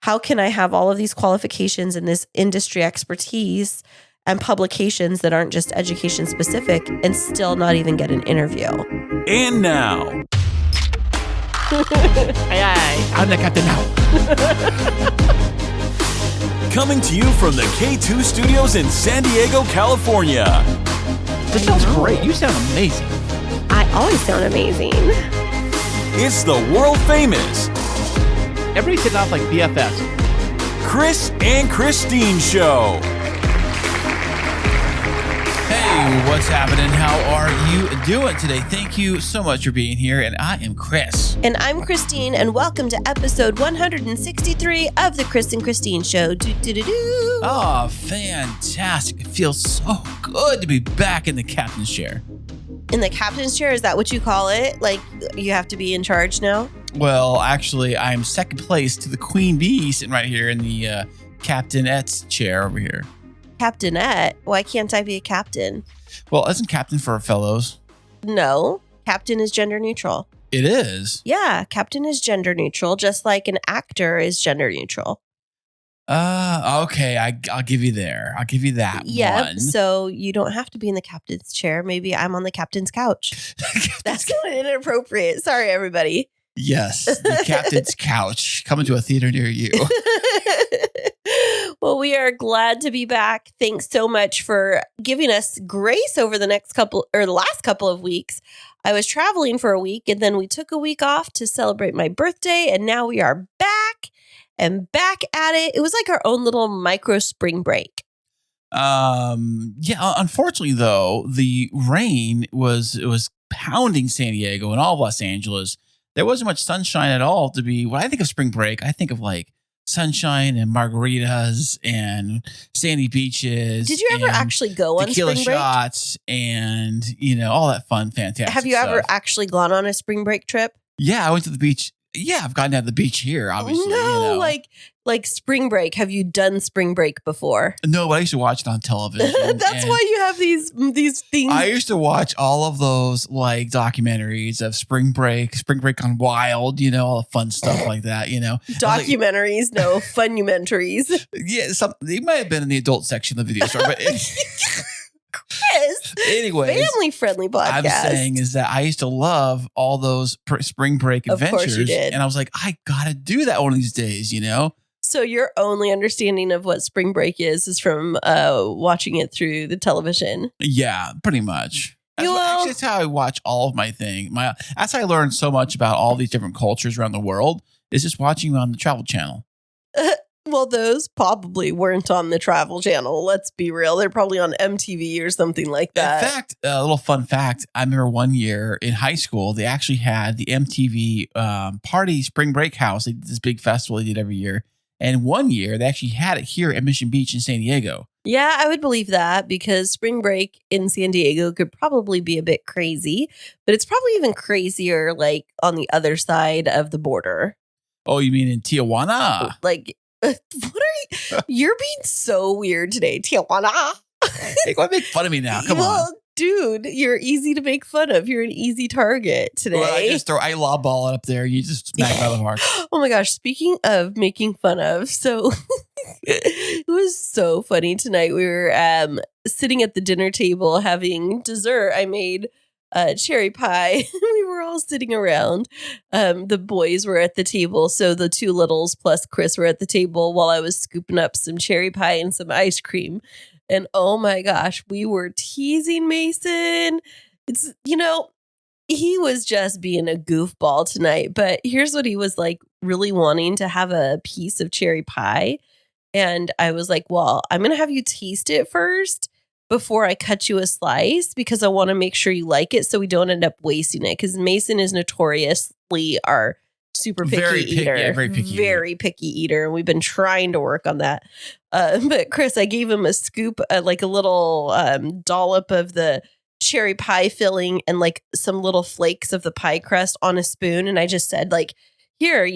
how can I have all of these qualifications and this industry expertise and publications that aren't just education specific and still not even get an interview? And now, Aye. I'm the captain now. coming to you from the K2 studios in San Diego, California. This sounds great. You sound amazing. I always sound amazing. It's the world famous Everybody's hitting off like BFFs. Kris and Kristine Show. Hey, what's happening? How are you doing today? Thank you so much for being here, and I am Kris. And I'm Kristine, and welcome to episode 163 of the Kris and Kristine Show. Do-do-do-do. Oh, fantastic. It feels so good to be back in the captain's chair. In the captain's chair, is that what you call it? Like, you have to be in charge now? Well, actually, I'm second place to the Queen Bee sitting right here in the captainette's chair over here. Captainette? Why can't I be a captain? Well, isn't captain for our fellows? No, captain is gender neutral. It is. Yeah, captain is gender neutral, just like an actor is gender neutral. Okay, I'll give you there. I'll give you that one. So you don't have to be in the captain's chair. Maybe I'm on the captain's couch. That's kind of inappropriate. Sorry, everybody. Yes, the captain's couch coming to a theater near you. Well, we are glad to be back. Thanks so much for giving us grace over the last couple of weeks. I was traveling for a week, and then we took a week off to celebrate my birthday, and now we are back at it. It was like our own little micro spring break. Yeah, unfortunately though, the rain was pounding San Diego and all of Los Angeles. There wasn't much sunshine at all to be when I think of spring break. I think of like sunshine and margaritas and sandy beaches. Did you ever actually go on tequila spring break? shots and all that fun, fantastic Have you ever stuff. actually gone on a spring break trip? Yeah, I went to the beach. Yeah, I've gotten to the beach here, obviously. No, like spring break. Have you done spring break before? No, but I used to watch it on television. That's why you have these things. I used to watch all of those like documentaries of spring break Gone Wild, all the fun stuff like that, Documentaries, no funumentaries. Yeah, it might have been in the adult section of the video store, but Chris, anyways, family friendly podcast. I'm saying is that I used to love all those spring break Of course adventures, you did. and I was like, I gotta do that one of these days, So your only understanding of what spring break is from watching it through the television. Yeah, pretty much. Actually, that's how I watch all of my thing. That's how I learned so much about all these different cultures around the world is just watching on the Travel Channel. Well, those probably weren't on the Travel Channel. Let's be real. They're probably on MTV or something like that. In fact, a little fun fact, I remember one year in high school, they actually had the MTV Party Spring Break House. They did this big festival they did every year. And one year, they actually had it here at Mission Beach in San Diego. Yeah, I would believe that because spring break in San Diego could probably be a bit crazy, but it's probably even crazier like on the other side of the border. Oh, you mean in Tijuana? Like, what are you? You're being so weird today, Tijuana. Hey, go make fun of me now. Come on. Dude, you're ezy to make fun of. You're an easy target today. Well, I lob ball it up there. You just smack it out of the park. Oh my gosh. Speaking of making fun of, so it was so funny tonight. We were sitting at the dinner table having dessert. I made cherry pie. We were all sitting around. The boys were at the table. So the two littles plus Kris were at the table while I was scooping up some cherry pie and some ice cream. And oh my gosh, we were teasing Mason. It's, he was just being a goofball tonight. But here's what he was like really wanting to have a piece of cherry pie. And I was like, well, I'm going to have you taste it first before I cut you a slice because I want to make sure you like it so we don't end up wasting it. Because Mason is notoriously our super picky eater. Yeah, very picky eater. And we've been trying to work on that. But Kris, I gave him a scoop, like a little dollop of the cherry pie filling and like some little flakes of the pie crust on a spoon. And I just said like, here,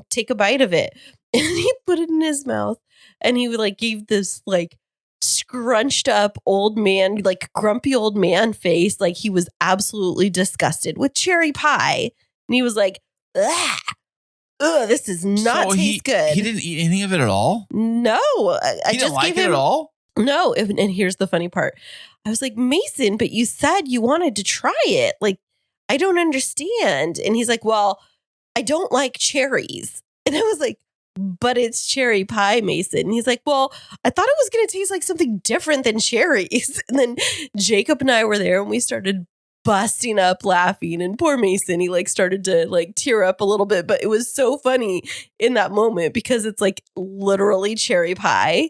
take a bite of it. And he put it in his mouth and he like gave this like scrunched up old man, like grumpy old man face. Like he was absolutely disgusted with cherry pie. And he was like, ugh, ugh, this does not taste good. He didn't eat any of it at all? No. I He just didn't like gave it him at all? No, and here's the funny part. I was like, Mason, but you said you wanted to try it. Like, I don't understand. And he's like, well, I don't like cherries. And I was like, but it's cherry pie, Mason. And he's like, well, I thought it was going to taste like something different than cherries. And then Jacob and I were there and we started busting up laughing. And poor Mason, he like started to like tear up a little bit. But it was so funny in that moment because it's like literally cherry pie.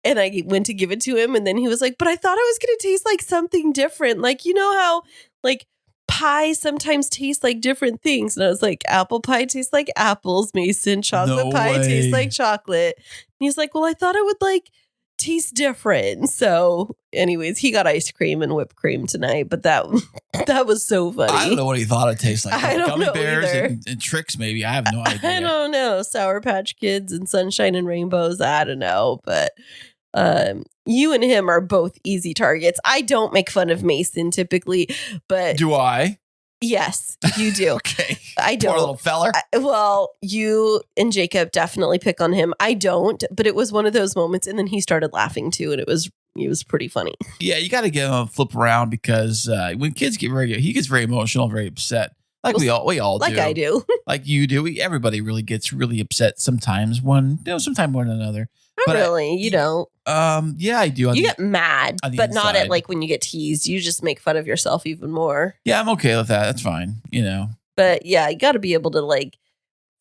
And I went to give it to him. And then he was like, but I thought it was going to taste like something different. Like, you know how like pie sometimes tastes like different things. And I was like, apple pie tastes like apples, Mason. Chocolate pie tastes like chocolate. And he's like, well, I thought it would like taste different. So anyways, he got ice cream and whipped cream tonight. But that was so funny. I don't know what he thought it tastes like. I don't Gummy know bears either. and tricks, maybe. I have no idea. I don't know. Sour Patch Kids and Sunshine and Rainbows. I don't know. But you and him are both easy targets. I don't make fun of Mason typically, but Do I? yes, you do. Okay. I don't. Poor little feller. Well, you and Jacob definitely pick on him. I don't, but it was one of those moments, and then he started laughing too, and it was pretty funny. Yeah, you got to get him a flip around because when kids he gets very emotional, very upset. Like we all do. Like I do. Like you do. Everybody really gets really upset sometimes sometime one another. Not really. You don't. Yeah, I do. You get mad, on the but not inside. at like when you get teased. You just make fun of yourself even more. Yeah, I'm okay with that. That's fine. But yeah, you got to be able to like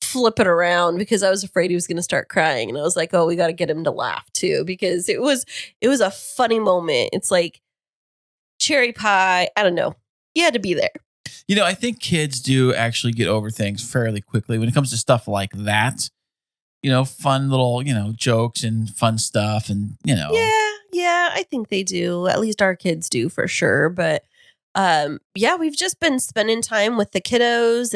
flip it around because I was afraid he was going to start crying, and I was like, oh, we got to get him to laugh too because it was a funny moment. It's like cherry pie. I don't know. You had to be there. I think kids do actually get over things fairly quickly when it comes to stuff like that. Fun little, jokes and fun stuff and, Yeah, I think they do. At least our kids do for sure. But yeah, we've just been spending time with the kiddos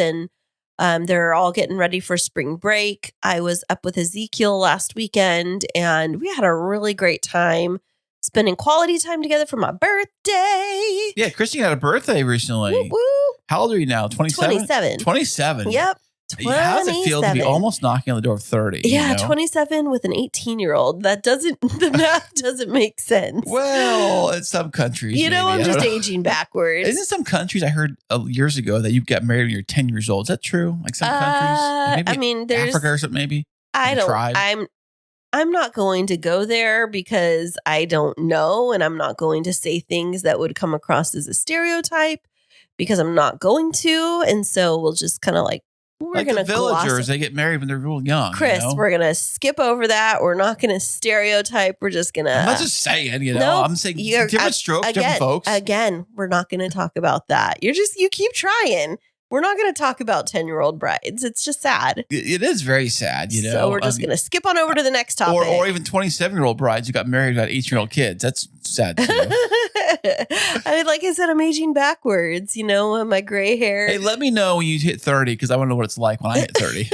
and they're all getting ready for spring break. I was up with Ezekiel last weekend and we had a really great time spending quality time together for my birthday. Yeah, Kristine had a birthday recently. Woo, woo. How old are you now? 27? 27. 27. Yep. How does it feel to be almost knocking on the door of 30? Yeah, 27 with an 18-year-old. The math doesn't make sense. Well, in some countries. You know, maybe. I'm just aging backwards. Isn't some countries I heard years ago that you get married when you're 10 years old? Is that true? Like some countries? Maybe there's Africa or something, maybe? I don't. Tribe? I'm not going to go there because I don't know, and I'm not going to say things that would come across as a stereotype because I'm not going to, and so we'll just kind of like. We're the gonna villagers, they get married when they're real young. Kris, we're gonna skip over that. We're not gonna stereotype. We're just gonna. I'm not just saying, No, I'm saying different strokes, different folks. Again, we're not gonna talk about that. You keep trying. We're not gonna talk about 10-year-old brides. It's just sad. It is very sad, So we're just gonna skip on over to the next topic. Or even 27-year-old brides who got married got 18-year-old kids. That's sad too. Like I said, I'm aging backwards, my gray hair. Hey, let me know when you hit 30 because I want to know what it's like when I hit 30.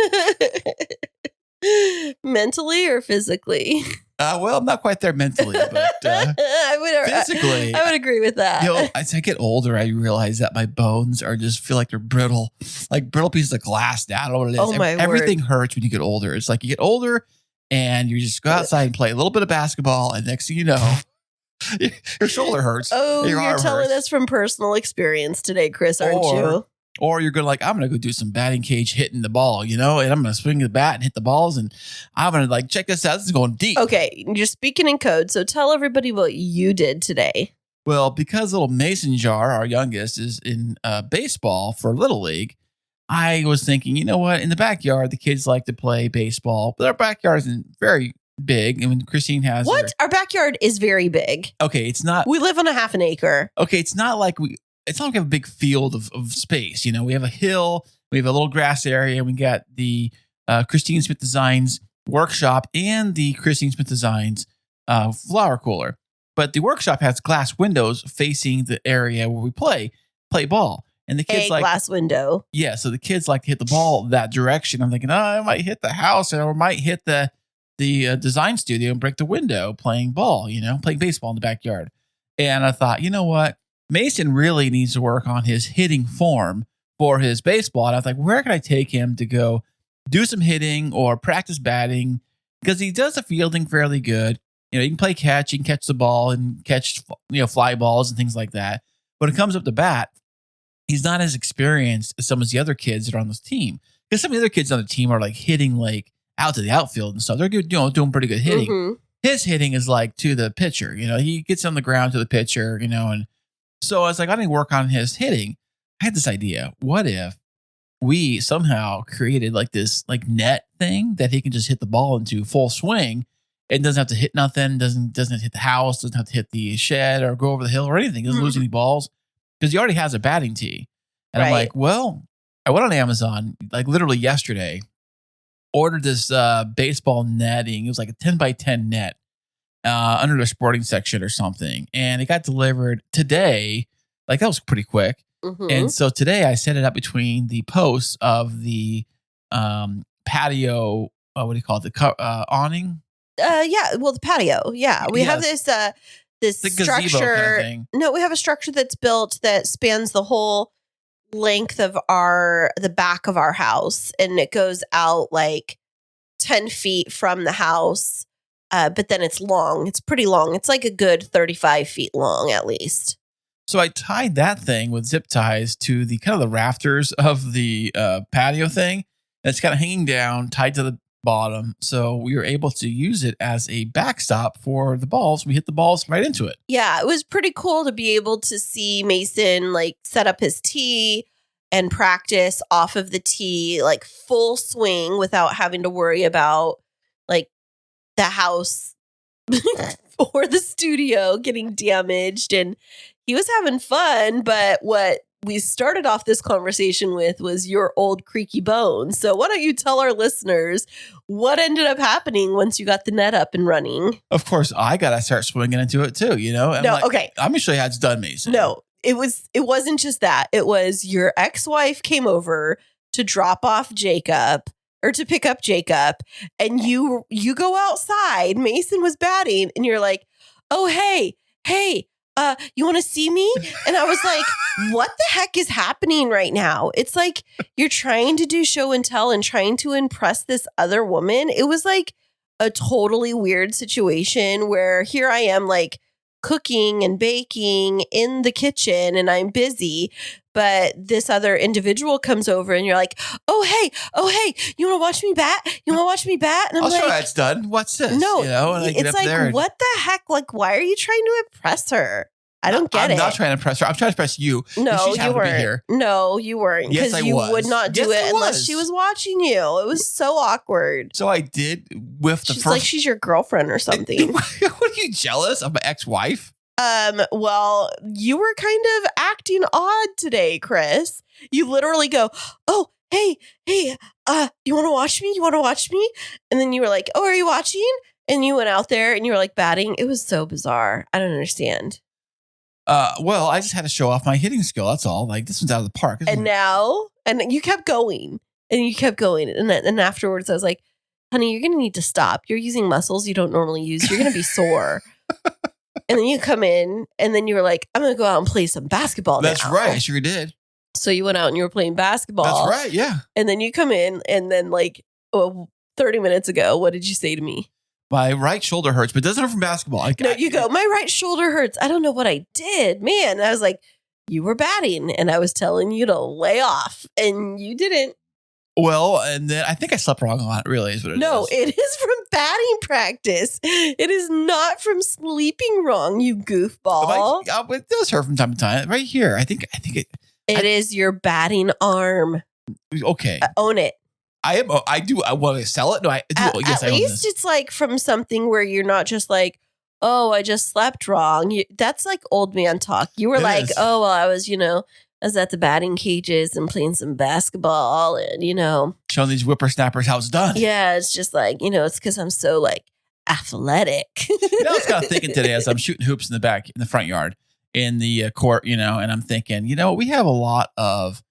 Mentally or physically? Well, I'm not quite there mentally, but physically. I would agree with that. As I get older, I realize that my bones feel like they're brittle, like brittle pieces of glass now. I don't know what it is. Oh, my Everything word. hurts when you get older. It's like you get older and you just go outside and play a little bit of basketball, and next thing you know, your shoulder hurts. Oh, your you're arm telling hurts. us from personal experience today, Kris, aren't you? Or you're going I'm going to go do some batting cage hitting the ball, and I'm going to swing the bat and hit the balls, and I'm going to check this out. This is going deep. Okay, you're speaking in code, so tell everybody what you did today. Well, because little Mason Jar, our youngest, is in baseball for Little League, I was thinking, you know what? In the backyard, the kids like to play baseball, but our backyard isn't very big. And when Kristine has What? Our backyard is very big. Okay, it's not. We live on a half an acre. Okay, it's not like we have a big field of space. We have a hill, we have a little grass area, and we got the Kristine Smith Designs workshop and the Kristine Smith Designs flower cooler. But the workshop has glass windows facing the area where we play ball. And the kids glass window. Yeah, so the kids like to hit the ball that direction. I'm thinking, I might hit the house or I might hit the design studio and break the window playing ball, playing baseball in the backyard. And I thought, you know what? Mason really needs to work on his hitting form for his baseball. And I was like, where can I take him to go do some hitting or practice batting because he does the fielding fairly good. You know, he can play catch, he can catch the ball and catch, fly balls and things like that. When it comes up to bat, he's not as experienced as some of the other kids that are on this team. Because some of the other kids on the team are like hitting like out to the outfield and stuff. They're good, doing pretty good hitting. Mm-hmm. His hitting is like to the pitcher. He gets on the ground to the pitcher, and so I was like, I need to work on his hitting. I had this idea. What if we somehow created like this like net thing that he can just hit the ball into full swing and doesn't have to hit nothing, doesn't hit the house, doesn't have to hit the shed or go over the hill or anything, doesn't lose any balls because he already has a batting tee. And I'm like, well, I went on Amazon like literally yesterday, ordered this baseball netting. It was like a 10 by 10 net under the sporting section or something. And it got delivered today. Like that was pretty quick. Mm-hmm. And so today I set it up between the posts of the patio, what do you call it? The awning? The patio. Yeah. We have this the structure. Kind of thing. No, we have a structure that's built that spans the whole length of the back of our house, and it goes out like 10 feet from the house. But then it's long. It's pretty long. It's like a good 35 feet long at least. So I tied that thing with zip ties to the kind of the rafters of the patio thing. And it's kind of hanging down, tied to the bottom. So we were able to use it as a backstop for the balls. We hit the balls right into it. Yeah, it was pretty cool to be able to see Mason like set up his tee and practice off of the tee, like full swing without having to worry about like the house or the studio getting damaged. And he was having fun, but what we started off this conversation with was your old creaky bones. So why don't you tell our listeners what ended up happening once you got the net up and running? Of course, I got to start swinging into it too, And okay. I'm going to show you how it's done, Mason. No, it wasn't just that. It was your ex-wife came over to drop off Jacob or to pick up Jacob, and you go outside. Mason was batting, and you're like, oh, hey, you want to see me? And I was like, what the heck is happening right now? It's like you're trying to do show and tell and trying to impress this other woman. It was like a totally weird situation where here I am like cooking and baking in the kitchen and I'm busy. But this other individual comes over and you're like, oh, hey, you want to watch me bat? And I'm I'll like, show how it's done. What's this? no, and I get it's up like, there and- what the heck? Like, why are you trying to impress her? I don't get it. I'm not trying to impress her. I'm trying to impress you. No, She's you to be here. weren't. No, you weren't. Yes, Because I you was. would not do Yes, I it unless was. she was watching you. It was so awkward. So I did with the She's first. like she's your girlfriend or something. What are you jealous of my ex-wife? Well, you were kind of acting odd today, Kris. You literally go, oh, hey, you want to watch me? And then you were like, oh, are you watching? And you went out there and you were like batting. It was so bizarre. I don't understand. Well, I just had to show off my hitting skill. That's all. Like this one's out of the park. And now, and you kept going. And afterwards, I was like, honey, you're going to need to stop. You're using muscles you don't normally use. You're going to be sore. And then you come in and then you were like, I'm going to go out and play some basketball That's now. right. I sure did. So you went out and you were playing basketball. That's right. Yeah. And then you come in and then 30 minutes ago, what did you say to me? My right shoulder hurts, but it doesn't hurt from basketball. You go, my right shoulder hurts. I don't know what I did, man. And I was like, you were batting and I was telling you to lay off and you didn't. Well, and then I think I slept wrong a lot, really, is what it is. No, it is from batting practice. It is not from sleeping wrong, you goofball. It does hurt from time to time. Right here. I think It is your batting arm. Okay. Own it. I do. I want to sell it. No, I do. Yes, At I own least this. it's like from something where you're not just like, oh, I just slept wrong. That's like old man talk. You were It like, is. oh, well, I was at the batting cages and playing some basketball and, Showing these whippersnappers how it's done. yeah, it's just like, it's because I'm so like athletic. I was kind of thinking today as I'm shooting hoops in the front yard in the court, and I'm thinking, we have a lot of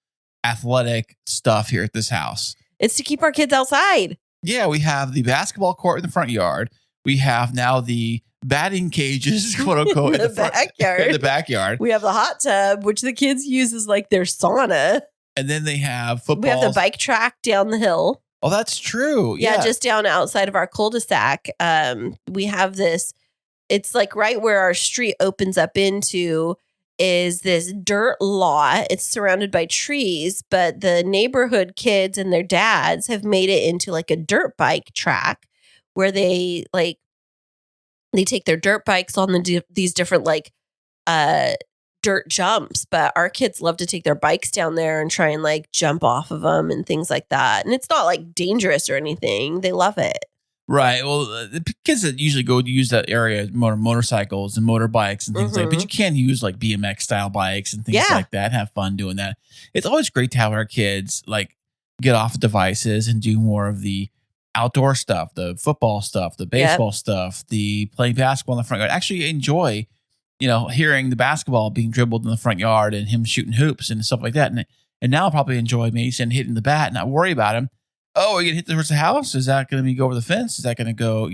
athletic stuff here at this house. It's to keep our kids outside. Yeah, we have the basketball court in the front yard. We have now the batting cages, quote unquote, in the backyard. In the backyard. We have the hot tub, which the kids use as like their sauna. And then they have football. We have the bike track down the hill. Oh, that's true. Yeah, just down outside of our cul-de-sac. We have this, it's like right where our street opens up into is this dirt lot. It's surrounded by trees, but the neighborhood kids and their dads have made it into like a dirt bike track where they take their dirt bikes on these different like dirt jumps, but our kids love to take their bikes down there and try and like jump off of them and things like that. And it's not like dangerous or anything. They love it. Right. Well, the kids that usually go to use that area, motorcycles and motorbikes and things like that, but you can use like BMX style bikes and things like that. Have fun doing that. It's always great to have our kids like get off devices and do more of the outdoor stuff, the football stuff, the baseball stuff, the playing basketball in the front yard. Actually enjoy, hearing the basketball being dribbled in the front yard and him shooting hoops and stuff like that. And now I'll probably enjoy Mason hitting the bat and not worry about him. Oh, are you going to hit towards the house? Is that going to go over the fence? Is that going to go,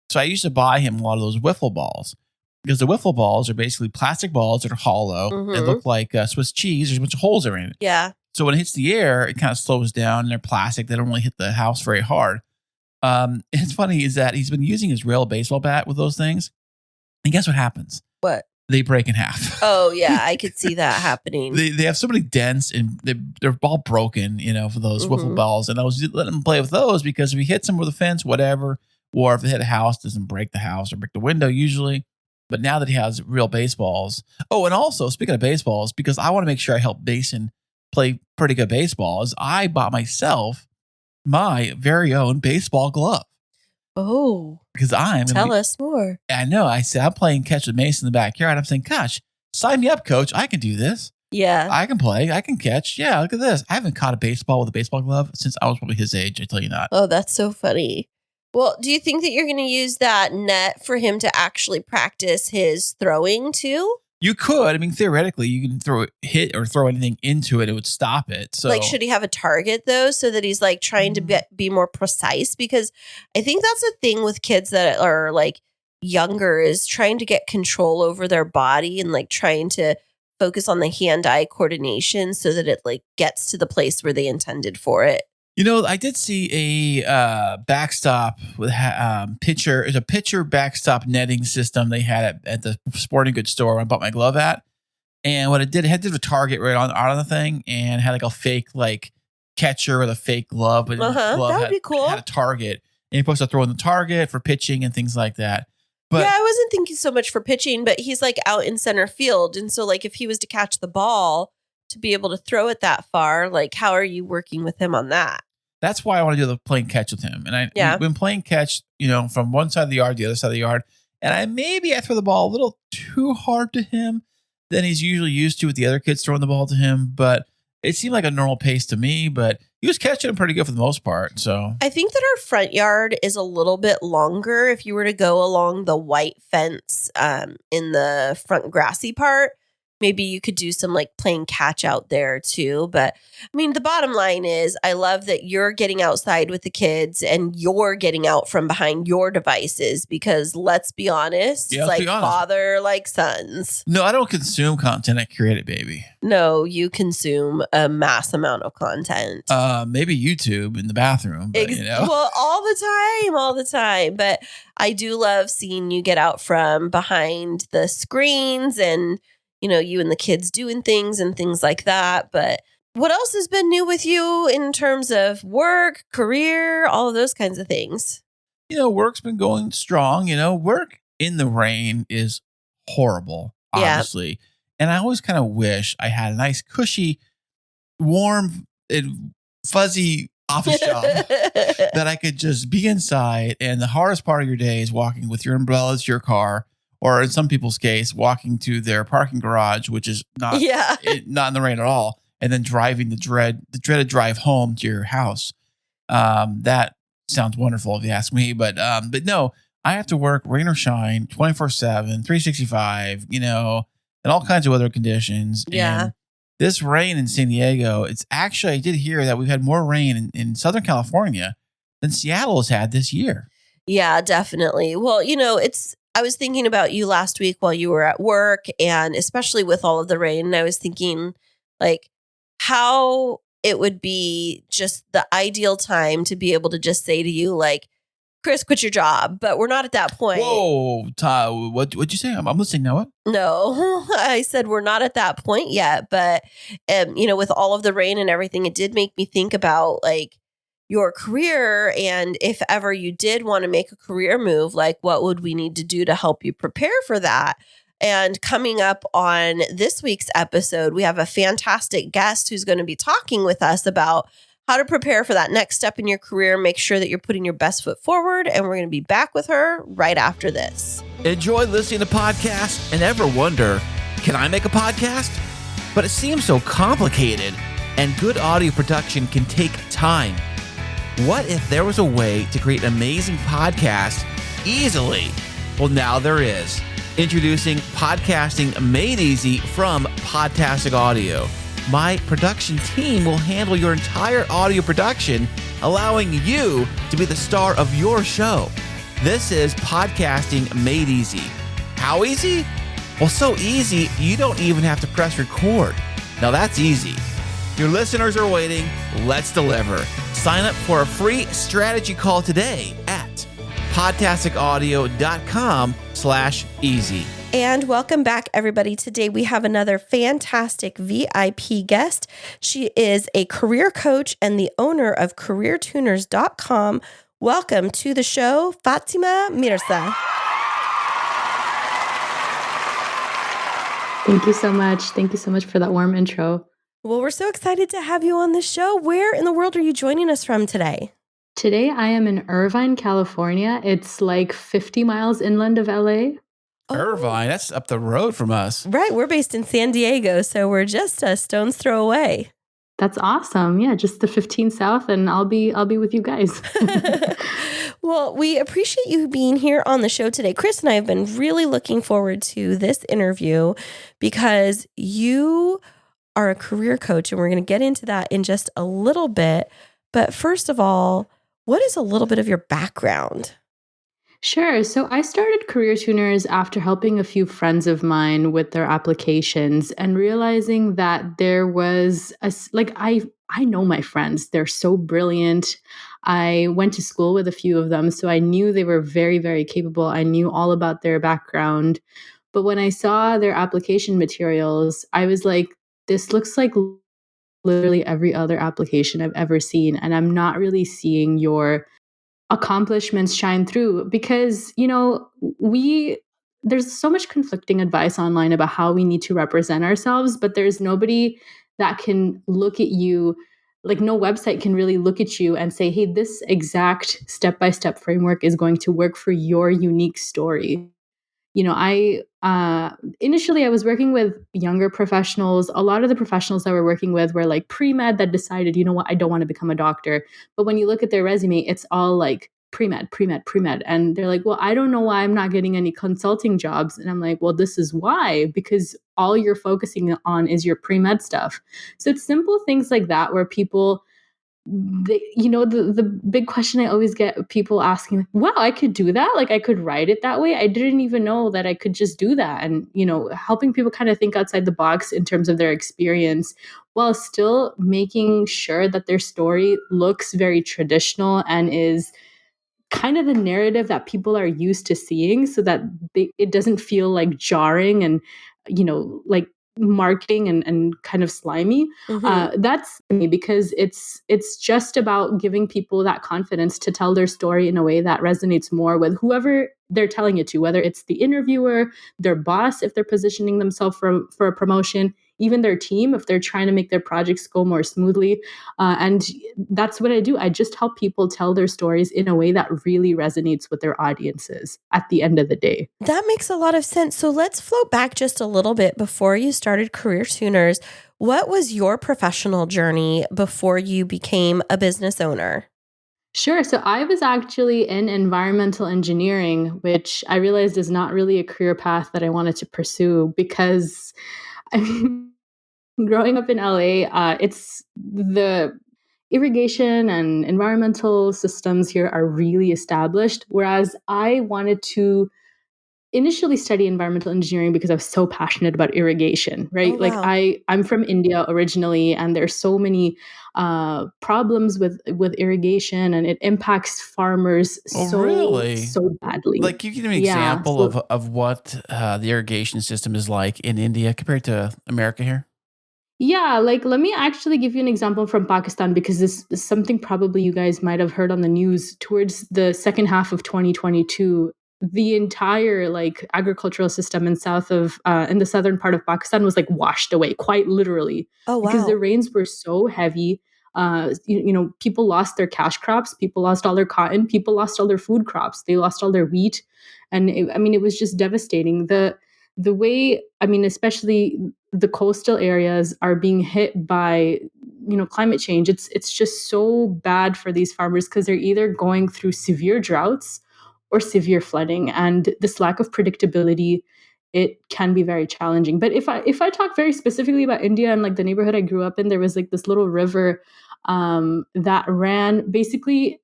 So I used to buy him a lot of those wiffle balls because the wiffle balls are basically plastic balls that are hollow. They look like Swiss cheese. There's a bunch of holes in it. Yeah. So when it hits the air, it kind of slows down and they're plastic. They don't really hit the house very hard. It's funny is that he's been using his real baseball bat with those things. And guess what happens? What? They break in half. Oh, yeah. I could see that happening. They have so many dents and they're all broken, for those wiffle balls. And I was letting them play with those because if he hits them with a fence, whatever, or if they hit a house, doesn't break the house or break the window usually. But now that he has real baseballs. Oh, and also speaking of baseballs, because I want to make sure I help Mason play pretty good baseballs, I bought myself my very own baseball glove. Oh, because tell us more. I know. I said, I'm playing catch with Mason in the backyard. I'm saying, gosh, sign me up, coach. I can do this. Yeah. I can play. I can catch. Yeah, look at this. I haven't caught a baseball with a baseball glove since I was probably his age. I tell you that. Oh, that's so funny. Well, do you think that you're going to use that net for him to actually practice his throwing too? You could. I mean, theoretically, you can hit or throw anything into it. It would stop it. So, like, should he have a target though, so that he's like trying to be more precise? Because I think that's the thing with kids that are like younger is trying to get control over their body and like trying to focus on the hand-eye coordination so that it like gets to the place where they intended for it. I did see a backstop with pitcher. It's a pitcher backstop netting system they had at the sporting goods store where I bought my glove at. And what it did, it had a target right out on the thing and had like a fake like catcher with a fake glove. But the glove that would be cool. Had a target. And you're supposed to throw in the target for pitching and things like that. But yeah, I wasn't thinking so much for pitching, but he's like out in center field. And so like if he was to catch the ball, to be able to throw it that far, like how are you working with him on that? That's why I want to do the playing catch with him. And we've been playing catch, from one side of the yard, the other side of the yard. And I throw the ball a little too hard to him than he's usually used to with the other kids throwing the ball to him. But it seemed like a normal pace to me, but he was catching him pretty good for the most part. So I think that our front yard is a little bit longer. If you were to go along the white fence in the front grassy part, maybe you could do some like playing catch out there too. But I mean, the bottom line is I love that you're getting outside with the kids and you're getting out from behind your devices because let's be honest, it's like father like sons. No, I don't consume content. I create it, baby. No, you consume a mass amount of content. Maybe YouTube in the bathroom. But, Well, all the time. But I do love seeing you get out from behind the screens and you and the kids doing things and things like that. But what else has been new with you in terms of work, career, all of those kinds of things? Work's been going strong. Work in the rain is horrible, honestly. Yeah. And I always kind of wish I had a nice, cushy, warm, and fuzzy office job that I could just be inside. And the hardest part of your day is walking with your umbrella to your car. Or in some people's case, walking to their parking garage, which is not in the rain at all, and then driving the dreaded drive home to your house. That sounds wonderful if you ask me, but no, I have to work rain or shine, 24/7, 365, and all kinds of weather conditions. Yeah. And this rain in San Diego, it's actually I did hear that we've had more rain in Southern California than Seattle has had this year. Yeah, definitely. Well, I was thinking about you last week while you were at work and especially with all of the rain. And I was thinking like, how it would be just the ideal time to be able to just say to you, like, Kris, quit your job. But we're not at that point. Whoa, what'd you say? I'm listening now. What? No, I said we're not at that point yet. But, with all of the rain and everything, it did make me think about like your career. And if ever you did want to make a career move, like what would we need to do to help you prepare for that? And coming up on this week's episode, we have a fantastic guest who's going to be talking with us about how to prepare for that next step in your career. Make sure that you're putting your best foot forward. And we're going to be back with her right after this. Enjoy listening to podcasts and ever wonder, can I make a podcast? But it seems so complicated, and good audio production can take time. What if there was a way to create an amazing podcast easily? Well, now there is. Introducing Podcasting Made Easy from Podtastic Audio. My production team will handle your entire audio production, allowing you to be the star of your show. This is Podcasting Made Easy. How easy? Well, so easy, you don't even have to press record. Now that's easy. Your listeners are waiting. Let's deliver. Sign up for a free strategy call today at podtasticaudio.com/easy. And welcome back, everybody. Today we have another fantastic VIP guest. She is a career coach and the owner of CareerTuners.com. Welcome to the show, Fatemah Mirza. Thank you so much. Thank you so much for that warm intro. Well, we're so excited to have you on the show. Where in the world are you joining us from today? Today I am in Irvine, California. It's like 50 miles inland of LA. Irvine, that's up the road from us. Right. We're based in San Diego, so we're just a stone's throw away. That's awesome. Yeah, just the 15 south, and I'll be with you guys. Well, we appreciate you being here on the show today. Kris and I have been really looking forward to this interview because you are a career coach, and we're going to get into that in just a little bit. But first of all, what is a little bit of your background? Sure. So I started Career Tuners after helping a few friends of mine with their applications and realizing that there was I know my friends. They're so brilliant. I went to school with a few of them, so I knew they were very, very capable. I knew all about their background. But when I saw their application materials, I was like, this looks like literally every other application I've ever seen. And I'm not really seeing your accomplishments shine through because, there's so much conflicting advice online about how we need to represent ourselves, but there's nobody that can look at you, like no website can really look at you and say, hey, this exact step-by-step framework is going to work for your unique story. Initially I was working with younger professionals. A lot of the professionals I were working with were like pre-med that decided, you know what, I don't want to become a doctor. But when you look at their resume, it's all like pre-med. And they're like, well, I don't know why I'm not getting any consulting jobs. And I'm like, well, this is why, because all you're focusing on is your pre-med stuff. So it's simple things like that where people, the big question I always get people asking, like, wow, I could do that. Like I could write it that way. I didn't even know that I could just do that. And, helping people kind of think outside the box in terms of their experience while still making sure that their story looks very traditional and is kind of the narrative that people are used to seeing so that it doesn't feel like jarring and, like marketing and kind of slimy. That's me because it's just about giving people that confidence to tell their story in a way that resonates more with whoever they're telling it to, whether it's the interviewer, their boss, if they're positioning themselves for a promotion, even their team, if they're trying to make their projects go more smoothly. And that's what I do. I just help people tell their stories in a way that really resonates with their audiences at the end of the day. That makes a lot of sense. So let's float back just a little bit before you started Career Tuners. What was your professional journey before you became a business owner? Sure. So I was actually in environmental engineering, which I realized is not really a career path that I wanted to pursue because, growing up in LA, it's the irrigation and environmental systems here are really established. Whereas I wanted to initially study environmental engineering because I was so passionate about irrigation, right? Oh, Like wow. I'm from India originally, and there's so many problems with irrigation, and it impacts farmers Oh, so really? so badly. Like, can you give me an Yeah. example So of what the irrigation system is like in India compared to America here? yeah, like let me actually give you an example from Pakistan, because this is something probably you guys might have heard on the news towards the second half of 2022. The entire like agricultural system in the southern part of Pakistan was like washed away, quite literally, Oh, because the wow. rains were so heavy. People lost their cash crops, people lost all their cotton, people lost all their food crops, they lost all their wheat, and it was just devastating. The way, especially the coastal areas are being hit by climate change. It's just so bad for these farmers, because they're either going through severe droughts or severe flooding, and this lack of predictability, it can be very challenging. But if I talk very specifically about India and like the neighborhood I grew up in, there was like this little river that ran basically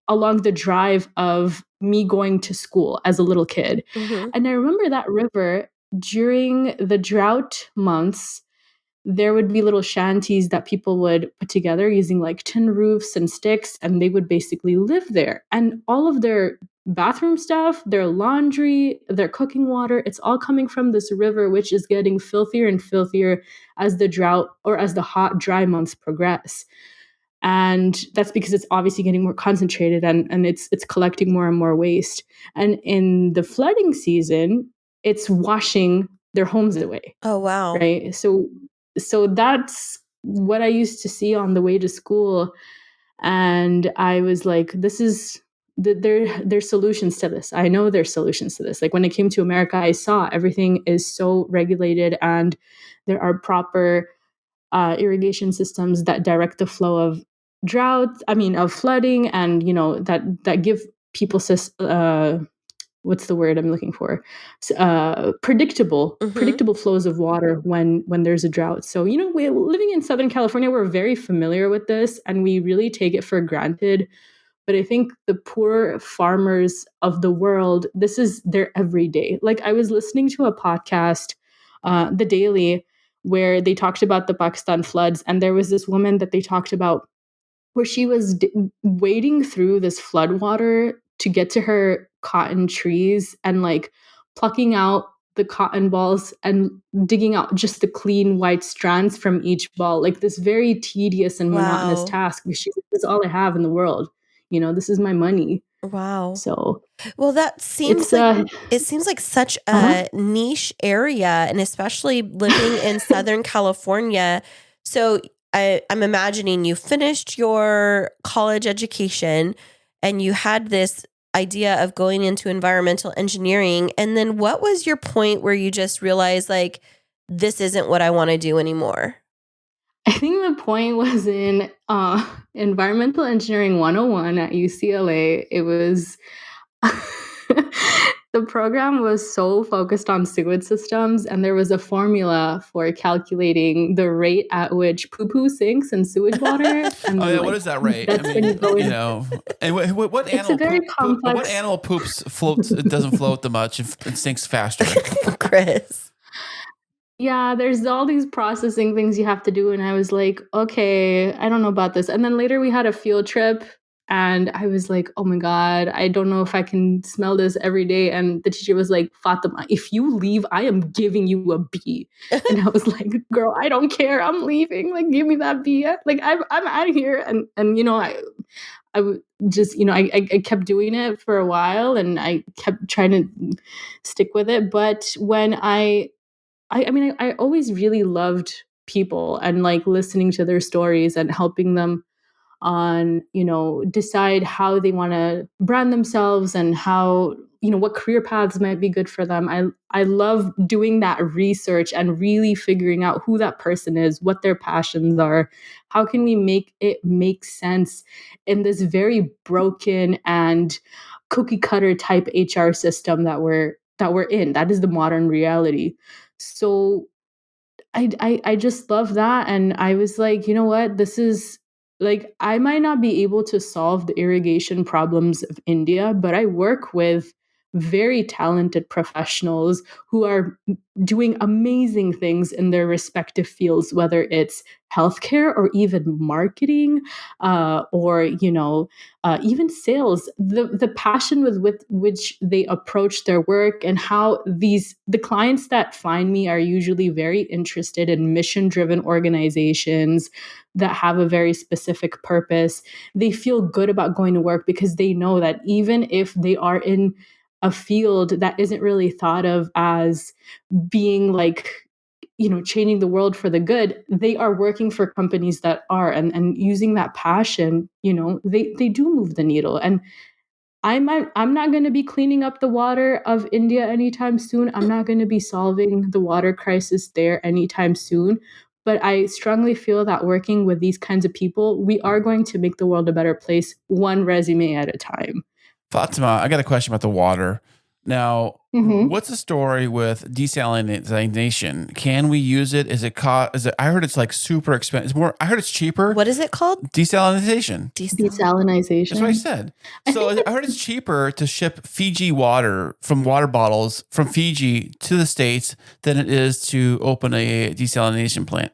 along the drive of me going to school as a little kid. Hmm. And I remember that river during the drought months, there would be little shanties that people would put together using like tin roofs and sticks, and they would basically live there. And all of their bathroom stuff, their laundry, their cooking water, it's all coming from this river, which is getting filthier and filthier as the drought or as the hot, dry months progress. And that's because it's obviously getting more concentrated, and it's collecting more and more waste. And in the flooding season, it's washing their homes away, Oh, wow. right? So that's what I used to see on the way to school, and I was like, this is there's solutions to this. I know there's solutions to this. Like when it came to America, I saw everything is so regulated, and there are proper irrigation systems that direct the flow of of flooding, and that give people what's the word I'm looking for? Predictable, Hmm. predictable flows of water when there's a drought. So we living in Southern California, we're very familiar with this, and we really take it for granted. But I think the poor farmers of the world, this is their everyday. Like I was listening to a podcast, The Daily, where they talked about the Pakistan floods, and there was this woman that they talked about where she was wading through this flood water to get to her cotton trees, and like plucking out the cotton balls and digging out just the clean white strands from each ball, like this very tedious and monotonous Wow. task. Because she's like, this is all I have in the world. This is my money. Wow. So Well, it's it seems like such uh-huh. a niche area, and especially living in Southern California. So I'm imagining you finished your college education and you had this idea of going into environmental engineering. And then what was your point where you just realized like, this isn't what I want to do anymore? I think the point was in environmental engineering 101 at UCLA. It was the program was so focused on sewage systems, and there was a formula for calculating the rate at which poo poo sinks in sewage water. And Oh then, yeah, what like, is that rate? I that's when you mean, go in. and what It's a animal very what complex. animal poops floats? It doesn't float that much. It sinks faster. Chris. Yeah, there's all these processing things you have to do. And I was like, okay, I don't know about this. And then later we had a field trip, and I was like, oh my God, I don't know if I can smell this every day. And the teacher was like, Fatemah, if you leave, I am giving you a B. And I was like, girl, I don't care. I'm leaving. Like, give me that B. Like, I'm out of here. And I would just, I kept doing it for a while, and I kept trying to stick with it. But when I always really loved people, and like listening to their stories and helping them on, decide how they want to brand themselves, and how, what career paths might be good for them. I love doing that research and really figuring out who that person is, what their passions are, how can we make it make sense in this very broken and cookie cutter type HR system that we're in. That is the modern reality. So I just love that. And I was like, you know what? This is like, I might not be able to solve the irrigation problems of India, but I work with very talented professionals who are doing amazing things in their respective fields, whether it's healthcare or even marketing, or even sales. The passion with which they approach their work, and how the clients that find me are usually very interested in mission driven organizations that have a very specific purpose. They feel good about going to work because they know that even if they are in a field that isn't really thought of as being like, changing the world for the good, they are working for companies that are, and using that passion, they do move the needle. And I'm not going to be cleaning up the water of India anytime soon. I'm not going to be solving the water crisis there anytime soon. But I strongly feel that working with these kinds of people, we are going to make the world a better place, one resume at a time. Fatemah, I got a question about the water. Now, Mhm. what's the story with desalination? Can we use it? Is it? I heard it's like super expensive. I heard it's cheaper. What is it called? Desalination. Desalination. That's what I said. So I heard it's cheaper to ship Fiji water from water bottles from Fiji to the States than it is to open a desalination plant.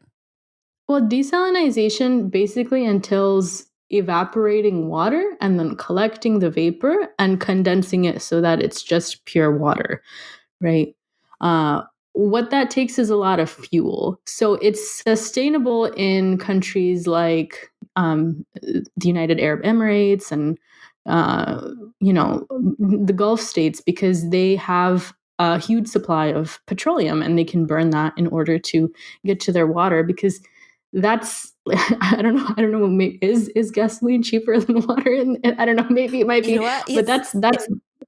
Well, desalination basically entails evaporating water and then collecting the vapor and condensing it so that it's just pure water, right? What that takes is a lot of fuel. So it's sustainable in countries like the United Arab Emirates and the Gulf states, because they have a huge supply of petroleum and they can burn that in order to get to their water, because that's I don't know. Is gasoline cheaper than water? And I don't know. Maybe it might be. You know what? But that's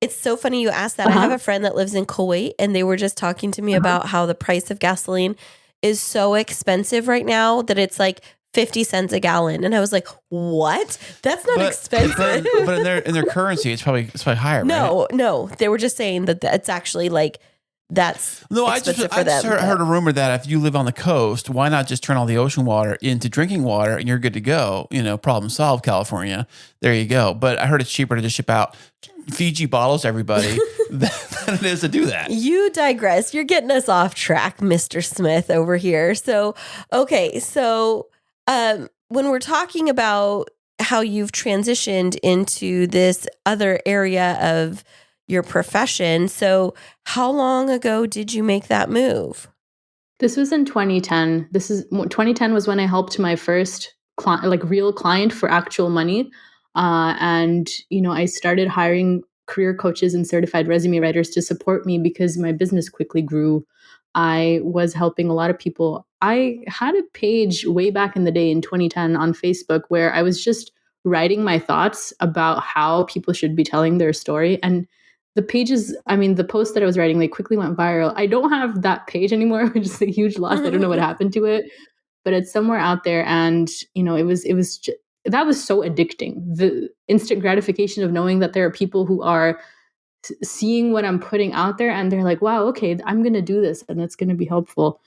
It's so funny you asked that. I have a friend that lives in Kuwait, and they were just talking to me about how the price of gasoline is so expensive right now that it's like 50 cents a gallon. And I was like, what? That's not expensive. But in their currency, it's probably higher. No, right? no. They were just saying that it's actually like that's expensive for them. I heard a rumor that if you live on the coast, why not just turn all the ocean water into drinking water and you're good to go? Problem solved, California. There you go. But I heard it's cheaper to just ship out Fiji bottles, everybody, than it is to do that. You digress. You're getting us off track, Mr. Smith over here. So, okay. So, when we're talking about how you've transitioned into this other area of your profession, so how long ago did you make that move? This was in 2010. 2010 was when I helped my first client, like real client, for actual money. And I started hiring career coaches and certified resume writers to support me because my business quickly grew. I was helping a lot of people. I had a page way back in the day in 2010 on Facebook where I was just writing my thoughts about how people should be telling their story. And the posts that I was writing, they quickly went viral. I don't have that page anymore, which is a huge loss. I don't know what happened to it, but it's somewhere out there. And, that was so addicting. The instant gratification of knowing that there are people who are seeing what I'm putting out there and they're like, wow, okay, I'm going to do this and it's going to be helpful.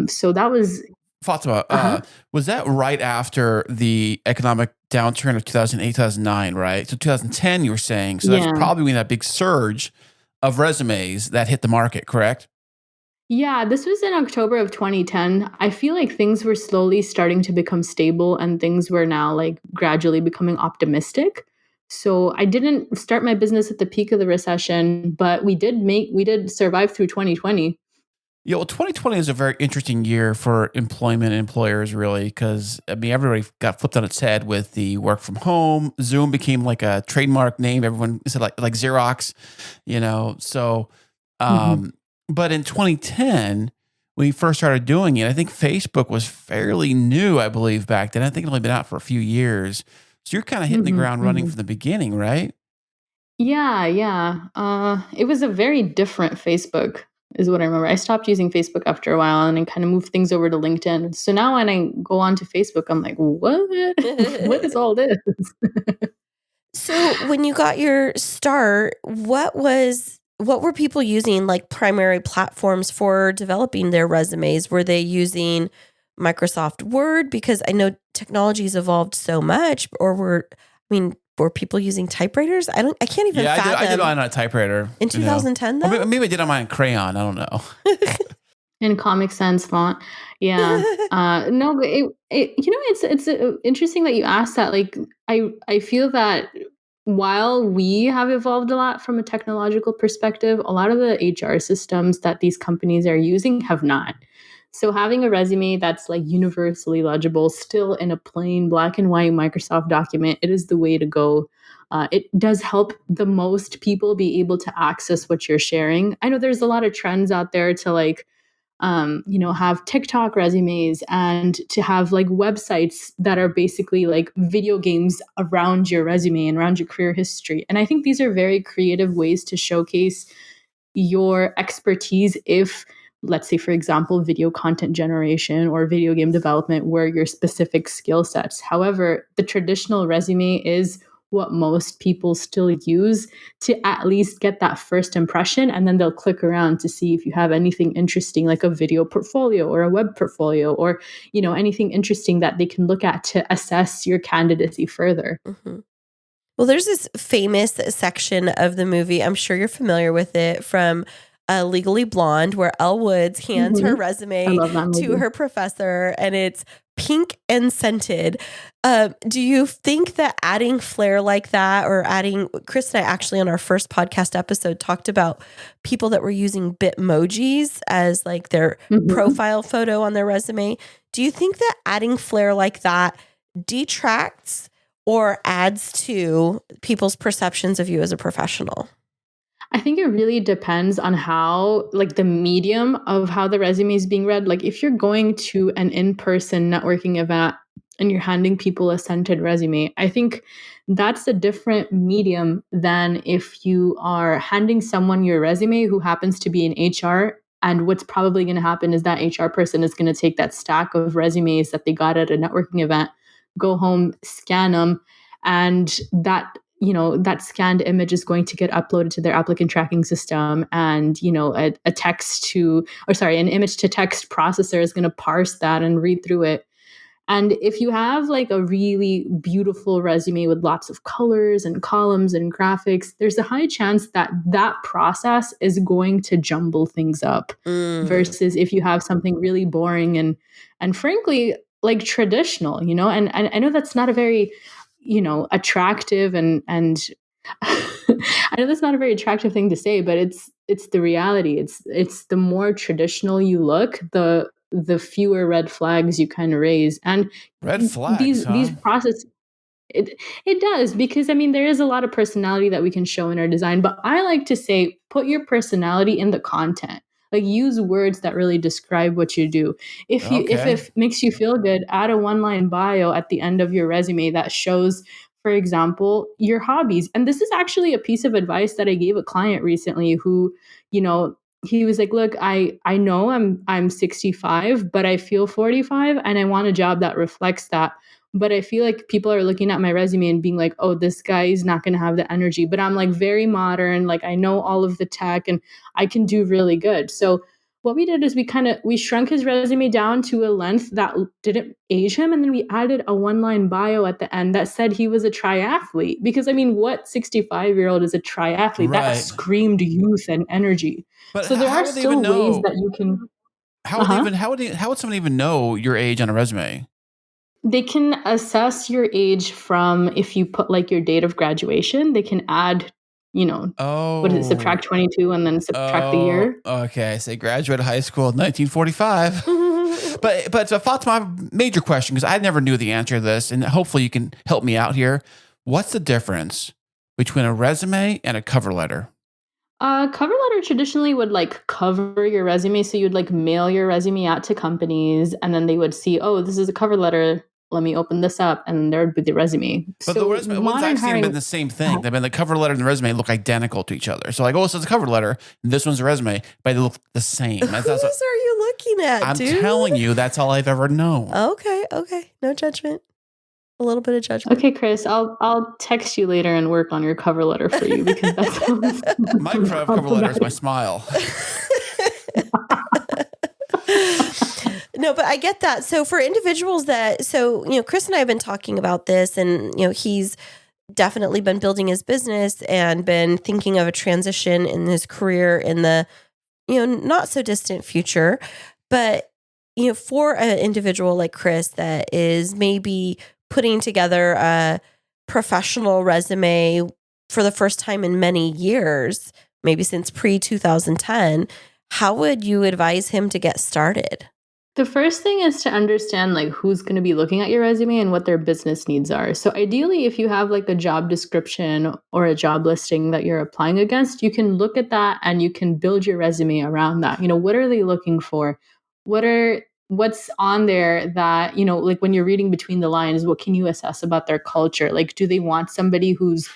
So that was... Fatemah, was that right after the economic downturn of 2008, 2009, right? So 2010, you were saying. So that's probably when that big surge of resumes that hit the market, correct? Yeah, this was in October of 2010. I feel like things were slowly starting to become stable and things were now like gradually becoming optimistic. So I didn't start my business at the peak of the recession, but we did survive through 2020. Yeah, well, 2020 is a very interesting year for employment and employers, really, because everybody got flipped on its head with the work from home. Zoom became like a trademark name. Everyone said like Xerox, So, but in 2010, when we first started doing it, I think Facebook was fairly new, I believe, back then. I think it only been out for a few years. So you're kind of hitting the ground running from the beginning, right? Yeah. It was a very different Facebook, is what I remember. I stopped using Facebook after a while and I kind of moved things over to LinkedIn. So now when I go onto Facebook, I'm like, what? What is all this? So when you got your start, what were people using like primary platforms for developing their resumes? Were they using Microsoft Word? Because I know technology's evolved so much, or were people using typewriters? I can't even fathom. I did mine on a typewriter. In 2010 though? Or maybe I did on mine crayon. I don't know. In Comic Sans font. Yeah. No, but it's interesting that you asked that. Like, I feel that while we have evolved a lot from a technological perspective, a lot of the HR systems that these companies are using have not. So having a resume that's like universally legible, still in a plain black and white Microsoft document, it is the way to go. It does help the most people be able to access what you're sharing. I know there's a lot of trends out there to like, have TikTok resumes and to have like websites that are basically like video games around your resume and around your career history. And I think these are very creative ways to showcase your expertise if, let's say, for example, video content generation or video game development were your specific skill sets. However, the traditional resume is what most people still use to at least get that first impression, and then they'll click around to see if you have anything interesting like a video portfolio or a web portfolio or anything interesting that they can look at to assess your candidacy further. Mm-hmm. Well, there's this famous section of the movie, I'm sure you're familiar with it, from Legally Blonde, where Elle Woods hands her resume to her professor, and it's pink and scented. Do you think that adding flair like that, or Kris and I actually on our first podcast episode talked about people that were using Bitmojis as like their profile photo on their resume. Do you think that adding flair like that detracts or adds to people's perceptions of you as a professional? I think it really depends on how, like, the medium of how the resume is being read. Like, if you're going to an in-person networking event and you're handing people a scented resume, I think that's a different medium than if you are handing someone your resume who happens to be in HR. And what's probably going to happen is that HR person is going to take that stack of resumes that they got at a networking event, go home, scan them, and that scanned image is going to get uploaded to their applicant tracking system, and an image to text processor is going to parse that and read through it. And if you have like a really beautiful resume with lots of colors and columns and graphics, there's a high chance that that process is going to jumble things up versus if you have something really boring and frankly like traditional, and I know that's not a very attractive and I know that's not a very attractive thing to say, but it's the reality. It's the more traditional you look, the fewer red flags you kind of raise. And red flags, these process it does, because I mean there is a lot of personality that we can show in our design, but I like to say put your personality in the content. Like, use words that really describe what you do. If it makes you feel good, add a 1-line bio at the end of your resume that shows, for example, your hobbies. And this is actually a piece of advice that I gave a client recently who, he was like, look, I know I'm 65, but I feel 45 and I want a job that reflects that. But I feel like people are looking at my resume and being like, oh, this guy is not going to have the energy. But I'm like very modern. Like I know all of the tech and I can do really good. So what we did is we shrunk his resume down to a length that didn't age him. And then we added a 1-line bio at the end that said he was a triathlete. Because I mean, what 65-year-old is a triathlete? Right. That screamed youth and energy. But so there are still ways that you can. How would someone even know your age on a resume? They can assess your age from, if you put like your date of graduation, they can add, what is it, subtract 22 and then subtract the year. Okay, say graduated high school in 1945. but so Fatemah, major question, because I never knew the answer to this, and hopefully you can help me out here. What's the difference between a resume and a cover letter? Cover letter traditionally would like cover your resume. So you'd like mail your resume out to companies and then they would see, oh, this is a cover letter. Let me open this up. And there would be the resume. But so the resume, ones I've seen have been the same thing. They've been the cover letter and the resume look identical to each other. So like, oh, this is a cover letter. And this one's a resume, but they look the same. Whose are you looking at, I'm telling you, that's all I've ever known. Okay. No judgment. A little bit of judgment. Okay, Kris, I'll text you later and work on your cover letter for you because that's my cover letter is my smile. No, but I get that. So for individuals Kris and I have been talking about this, and he's definitely been building his business and been thinking of a transition in his career in the, not so distant future. But, for an individual like Kris that is maybe putting together a professional resume for the first time in many years, maybe since pre-2010, how would you advise him to get started? The first thing is to understand like who's going to be looking at your resume and what their business needs are. So ideally, if you have like a job description or a job listing that you're applying against, you can look at that and you can build your resume around that. What are they looking for? What's on there that, like when you're reading between the lines, what can you assess about their culture? Like, do they want somebody who's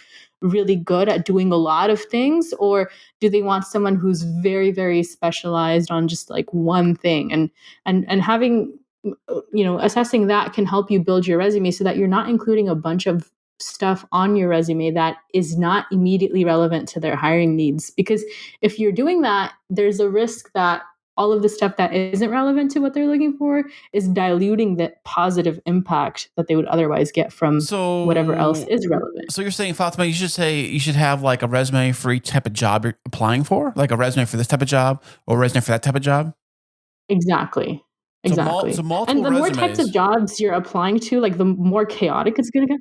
really good at doing a lot of things, or do they want someone who's very, very specialized on just like one thing? And having, assessing that can help you build your resume so that you're not including a bunch of stuff on your resume that is not immediately relevant to their hiring needs. Because if you're doing that, there's a risk that all of the stuff that isn't relevant to what they're looking for is diluting the positive impact that they would otherwise get from whatever else is relevant. So you're saying, Fatemah, you should have like a resume for each type of job you're applying for, like a resume for this type of job or a resume for that type of job? Exactly. Exactly. So multiple And the more types of resumes. jobs you're applying to, like the more chaotic it's going to get.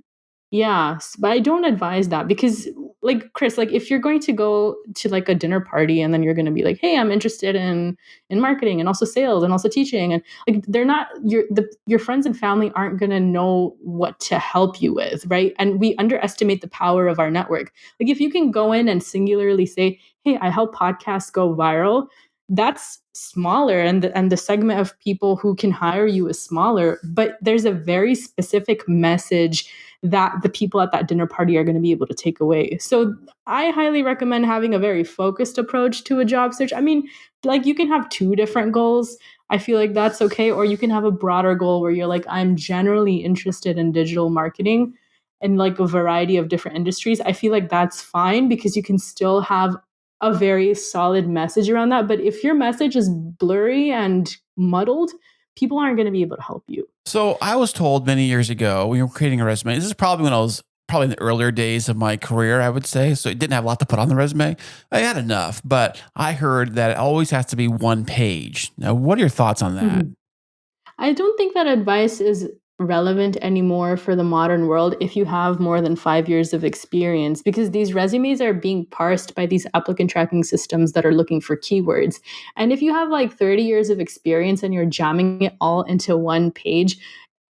Yes, but I don't advise that because like Kris, like if you're going to go to like a dinner party and then you're going to be like, "Hey, I'm interested in marketing and also sales and also teaching," and like they're not your friends and family aren't going to know what to help you with, right? And we underestimate the power of our network. Like if you can go in and singularly say, "Hey, I help podcasts go viral," that's smaller, and the segment of people who can hire you is smaller, but there's a very specific message that the people at that dinner party are going to be able to take away. So I highly recommend having a very focused approach to a job search. I mean, like you can have two different goals. I feel like that's okay. Or you can have a broader goal where you're like, I'm generally interested in digital marketing and like a variety of different industries. I feel like that's fine because you can still have a very solid message around that. But if your message is blurry and muddled, people aren't going to be able to help you. So I was told many years ago when you were creating a resume, this is probably when I was probably in the earlier days of my career, I would say. So it didn't have a lot to put on the resume. I had enough, but I heard that it always has to be one page. Now, what are your thoughts on that? Mhm. I don't think that advice is relevant anymore for the modern world if you have more than 5 years of experience, because these resumes are being parsed by these applicant tracking systems that are looking for keywords. And if you have like 30 years of experience and you're jamming it all into one page,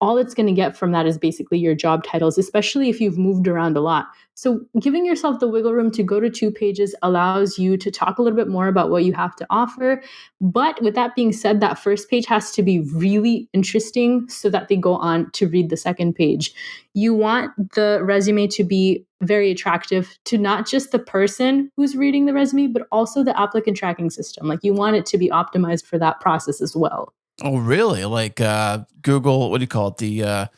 all it's going to get from that is basically your job titles, especially if you've moved around a lot. So, giving yourself the wiggle room to go to 2 pages allows you to talk a little bit more about what you have to offer. But with that being said, that first page has to be really interesting so that they go on to read the second page. You want the resume to be very attractive to not just the person who's reading the resume, but also the applicant tracking system. Like you want it to be optimized for that process as well. Oh, really? Like Google, what do you call it?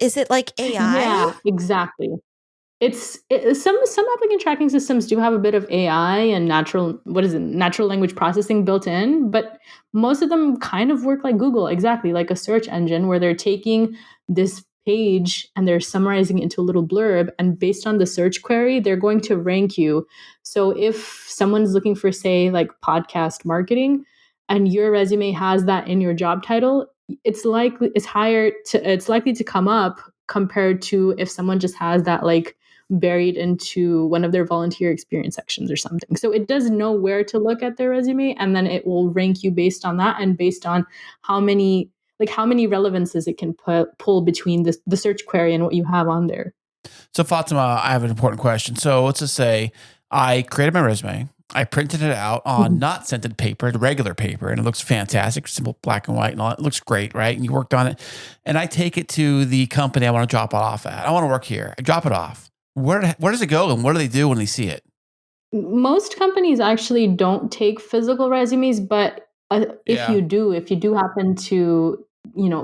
Is it like AI? Yeah, exactly. Some applicant tracking systems do have a bit of AI and natural language processing built in, but most of them kind of work like Google, exactly like a search engine where they're taking this page and they're summarizing it into a little blurb, and based on the search query, they're going to rank you. So if someone's looking for, say, like podcast marketing, and your resume has that in your job title, it's likely to come up compared to if someone just has that like buried into one of their volunteer experience sections or something. So it does know where to look at their resume, and then it will rank you based on that and based on how many relevances it can pull between the search query and what you have on there. So Fatemah, I have an important question. So let's just say I created my resume. I printed it out on not scented paper, the regular paper, and it looks fantastic, simple black and white and all. It looks great, right? And you worked on it. And I take it to the company I want to drop it off at. I want to work here. I drop it off. Where does it go and what do they do when they see it? Most companies actually don't take physical resumes, but Yeah. if you do happen to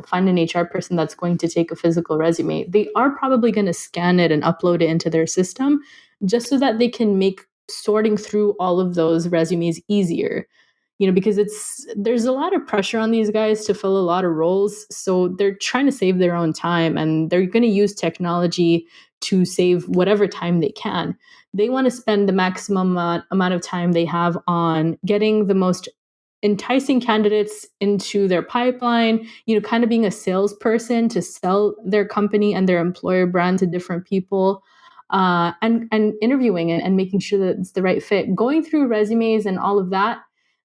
find an HR person that's going to take a physical resume, they are probably going to scan it and upload it into their system just so that they can make sorting through all of those resumes easier. Because there's a lot of pressure on these guys to fill a lot of roles, so they're trying to save their own time, and they're going to use technology to save whatever time they can. They want to spend the maximum amount of time they have on getting the most enticing candidates into their pipeline, kind of being a salesperson to sell their company and their employer brand to different people, and interviewing it and making sure that it's the right fit. Going through resumes and all of that,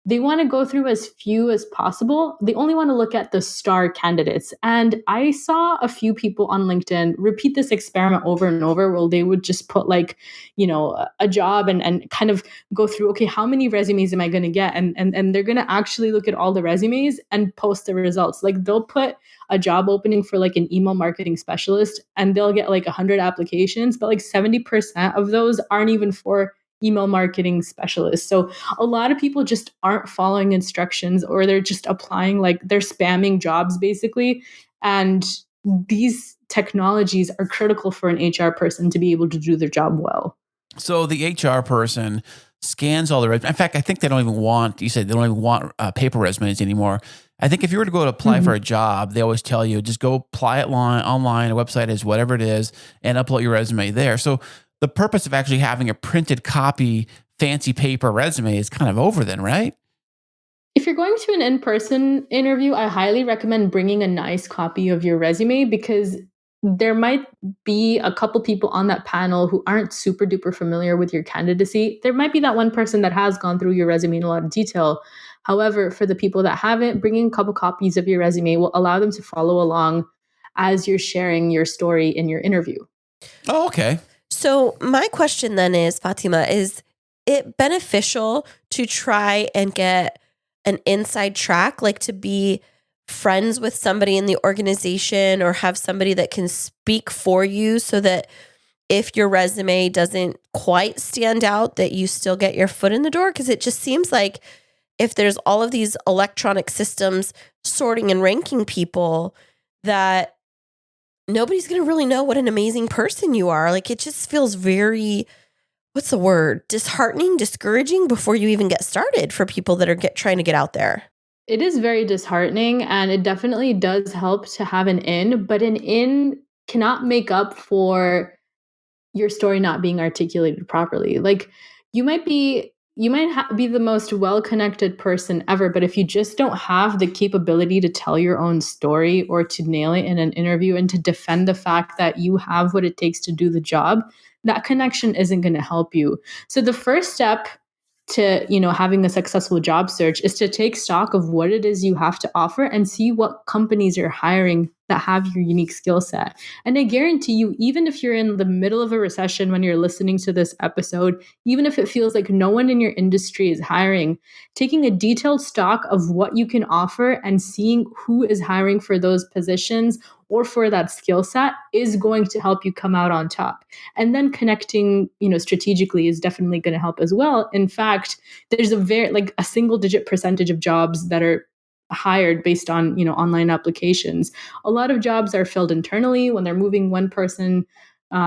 they want to go through as few as possible. They only want to look at the star candidates. And I saw a few people on LinkedIn repeat this experiment over and over, where they would just put like, a job and kind of go through, okay, how many resumes am I going to get? And they're going to actually look at all the resumes and post the results. Like they'll put a job opening for like an email marketing specialist and they'll get like 100 applications, but like 70% of those aren't even for email marketing specialists. So a lot of people just aren't following instructions, or they're just applying, like they're spamming jobs basically. And these technologies are critical for an HR person to be able to do their job well. So the HR person scans all the resumes. In fact, I think they don't even want, you said they don't even want paper resumes anymore. I think if you were to go to apply for a job, they always tell you, just go apply it online, a website is whatever it is, and upload your resume there. So the purpose of actually having a printed copy, fancy paper resume is kind of over then, right? If you're going to an in-person interview, I highly recommend bringing a nice copy of your resume, because there might be a couple people on that panel who aren't super duper familiar with your candidacy. There might be that one person that has gone through your resume in a lot of detail. However, for the people that haven't, bringing a couple copies of your resume will allow them to follow along as you're sharing your story in your interview. Oh, okay. So my question then is, Fatemah, is it beneficial to try and get an inside track, like to be friends with somebody in the organization or have somebody that can speak for you, so that if your resume doesn't quite stand out, that you still get your foot in the door? Because it just seems like if there's all of these electronic systems sorting and ranking people, that nobody's going to really know what an amazing person you are. Like it just feels very, what's the word? Disheartening, discouraging before you even get started for people that are trying to get out there. It is very disheartening, and it definitely does help to have an in, but an in cannot make up for your story not being articulated properly. Like you might be the most well-connected person ever, but if you just don't have the capability to tell your own story or to nail it in an interview and to defend the fact that you have what it takes to do the job, that connection isn't going to help you. So the first step to, having a successful job search is to take stock of what it is you have to offer and see what companies are hiring that have your unique skill set. And I guarantee you, even if you're in the middle of a recession when you're listening to this episode, even if it feels like no one in your industry is hiring, taking a detailed stock of what you can offer and seeing who is hiring for those positions or for that skill set is going to help you come out on top. And then connecting, strategically is definitely going to help as well. In fact, there's a single digit percentage of jobs that are hired based on, online applications. A lot of jobs are filled internally when they're moving one person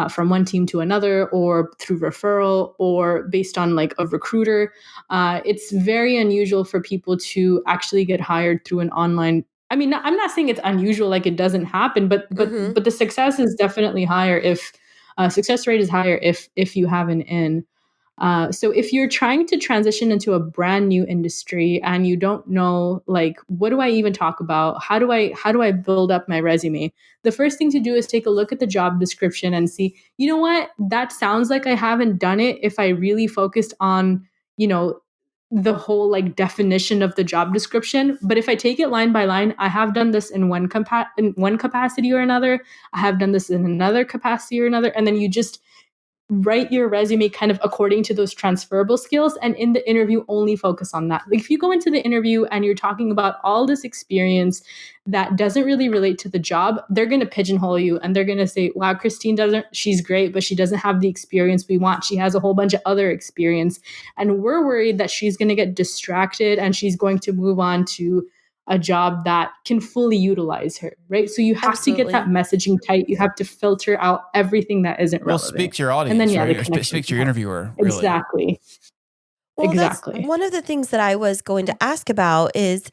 from one team to another, or through referral, or based on like a recruiter. It's very unusual for people to actually get hired through an online. I mean, I'm not saying it's unusual, like it doesn't happen, but the success is definitely higher if success rate is higher if you have an in. So if you're trying to transition into a brand new industry and you don't know, like, what do I even talk about? How do I build up my resume? The first thing to do is take a look at the job description and see, you know what, that sounds like I haven't done it if I really focused on, the whole like definition of the job description. But if I take it line by line, I have done this in one capacity or another. I have done this in another capacity or another. And then you just write your resume kind of according to those transferable skills, and in the interview only focus on that. Like if you go into the interview and you're talking about all this experience that doesn't really relate to the job, they're going to pigeonhole you and they're going to say, wow, Kristine she's great, but she doesn't have the experience we want. She has a whole bunch of other experience. And we're worried that she's going to get distracted and she's going to move on to a job that can fully utilize her, right? So you have to get that messaging tight. You have to filter out everything that isn't relevant. Well, speak to your audience, and then, right? Or speak to your interviewer. Really. Exactly. Well, exactly. That's one of the things that I was going to ask about is,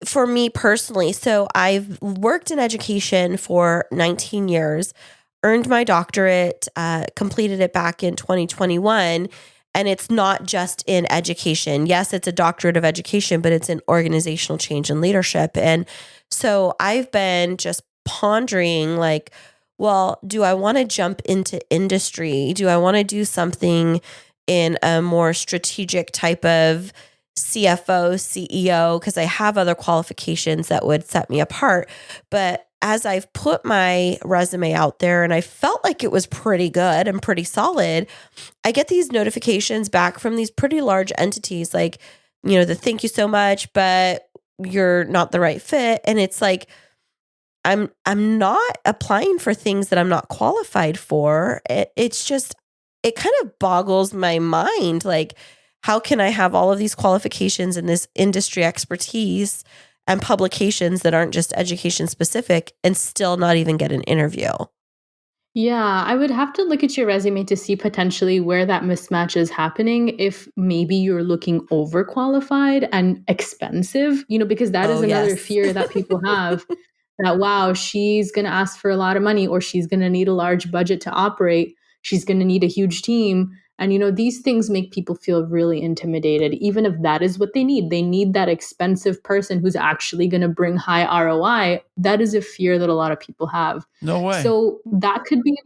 for me personally, so I've worked in education for 19 years. earned my doctorate, completed it back in 2021. And it's not just in education. Yes, it's a doctorate of education, but it's in organizational change and leadership. And so I've been just pondering like, well, do I want to jump into industry? Do I want to do something in a more strategic type of CFO, CEO? Because I have other qualifications that would set me apart. But as I've put my resume out there and I felt like it was pretty good and pretty solid, I get these notifications back from these pretty large entities like, the thank you so much, but you're not the right fit. And it's like, I'm not applying for things that I'm not qualified for. It's just, it kind of boggles my mind. Like, how can I have all of these qualifications and this industry expertise and publications that aren't just education specific and still not even get an interview? Yeah, I would have to look at your resume to see potentially where that mismatch is happening. If maybe you're looking overqualified and expensive, because that is another Yes. fear that people have that, wow, she's going to ask for a lot of money or she's going to need a large budget to operate. She's going to need a huge team. And, these things make people feel really intimidated, even if that is what they need. They need that expensive person who's actually going to bring high ROI. That is a fear that a lot of people have. No way. So that could be,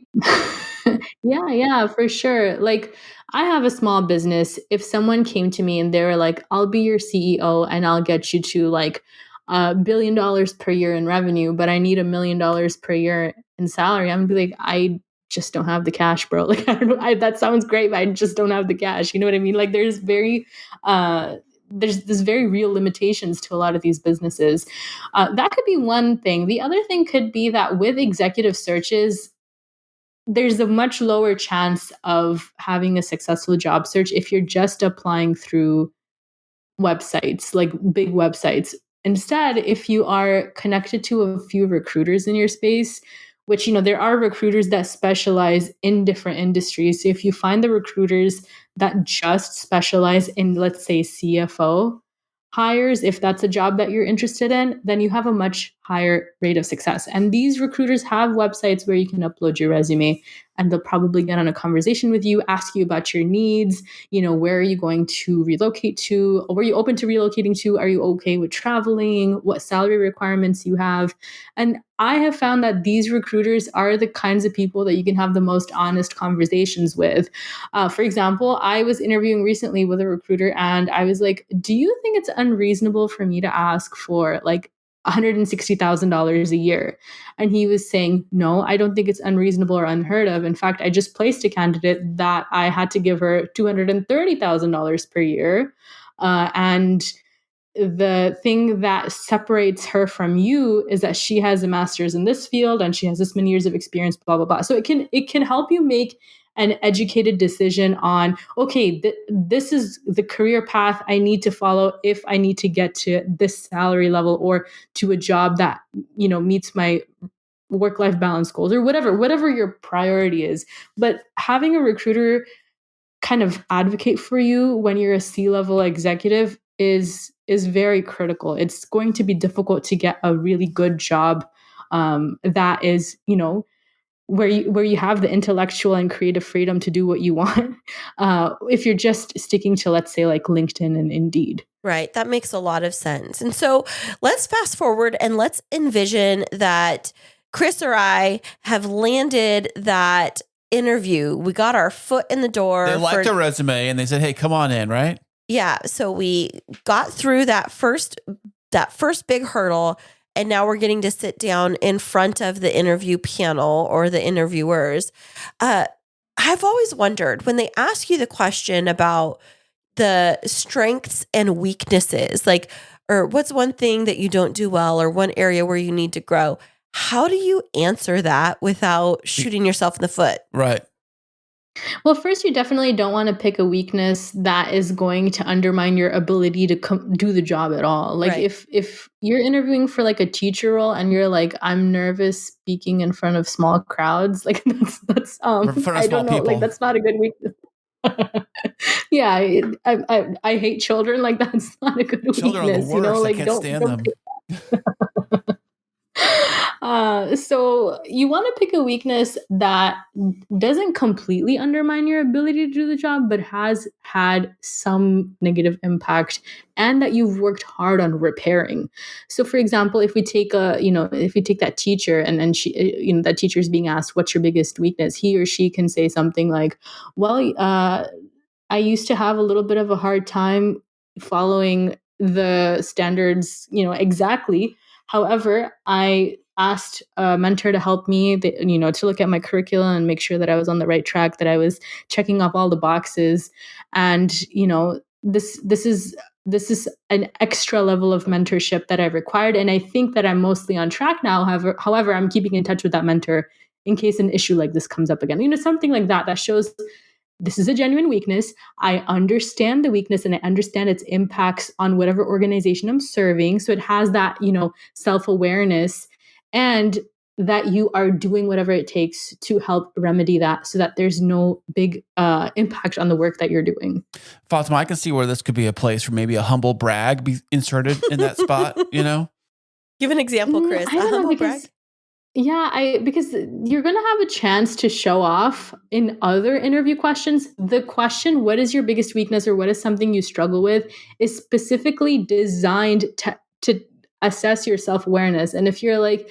yeah, for sure. Like, I have a small business. If someone came to me and they were like, I'll be your CEO and I'll get you to like $1 billion per year in revenue, but I need $1 million per year in salary, I'm gonna be like, I just don't have the cash, bro. Like, I don't know, that sounds great, but I just don't have the cash. You know what I mean? Like, there's very real limitations to a lot of these businesses. That could be one thing. The other thing could be that with executive searches, there's a much lower chance of having a successful job search if you're just applying through websites, like big websites. Instead, if you are connected to a few recruiters in your space, which, there are recruiters that specialize in different industries. So if you find the recruiters that just specialize in, let's say, CFO hires, if that's a job that you're interested in, then you have a much higher rate of success. And these recruiters have websites where you can upload your resume and they'll probably get on a conversation with you, ask you about your needs, where are you going to relocate to? Or were you open to relocating to? Are you okay with traveling? What salary requirements you have? And I have found that these recruiters are the kinds of people that you can have the most honest conversations with. For example, I was interviewing recently with a recruiter and I was like, do you think it's unreasonable for me to ask for like $160,000 a year? And he was saying, no, I don't think it's unreasonable or unheard of. In fact, I just placed a candidate that I had to give her $230,000 per year. And the thing that separates her from you is that she has a master's in this field and she has this many years of experience, blah, blah, blah. So it can help you make an educated decision on, okay, this is the career path I need to follow if I need to get to this salary level or to a job that, meets my work-life balance goals or whatever your priority is. But having a recruiter kind of advocate for you when you're a C-level executive is very critical. It's going to be difficult to get a really good job that is, where you have the intellectual and creative freedom to do what you want. If you're just sticking to, let's say, like LinkedIn and Indeed. Right. That makes a lot of sense. And so let's fast forward and let's envision that Kris or I have landed that interview. We got our foot in the door. They liked our resume and they said, hey, come on in, right? Yeah. So we got through that first big hurdle. And now we're getting to sit down in front of the interview panel or the interviewers. I've always wondered when they ask you the question about the strengths and weaknesses, like, or what's one thing that you don't do well or one area where you need to grow, how do you answer that without shooting yourself in the foot? Right. Well, first, you definitely don't want to pick a weakness that is going to undermine your ability to do the job at all. Like, Right. if you're interviewing for like a teacher role and you're like, I'm nervous speaking in front of small crowds, like that's In front of I small don't know, people. like that's not a good weakness. Yeah, I hate children. Like, that's not a good Children are the weakness. worst. Like I can't stand them. So you want to pick a weakness that doesn't completely undermine your ability to do the job, but has had some negative impact and that you've worked hard on repairing. So for example, if we take if we take that teacher and then that teacher is being asked, what's your biggest weakness? He or she can say something like, well, I used to have a little bit of a hard time following the standards, exactly. However, I asked a mentor to help me, to look at my curriculum and make sure that I was on the right track, that I was checking off all the boxes. And, this is an extra level of mentorship that I've required. And I think that I'm mostly on track now. However, I'm keeping in touch with that mentor in case an issue like this comes up again. Something like that shows this is a genuine weakness. I understand the weakness and I understand its impacts on whatever organization I'm serving. So it has that, self-awareness, and that you are doing whatever it takes to help remedy that so that there's no big impact on the work that you're doing. Fatemah, I can see where this could be a place for maybe a humble brag be inserted in that spot, Give an example, Kris. I don't know, humble brag. Yeah, because you're going to have a chance to show off in other interview questions. The question, what is your biggest weakness or what is something you struggle with, is specifically designed to assess your self-awareness. And if you're like,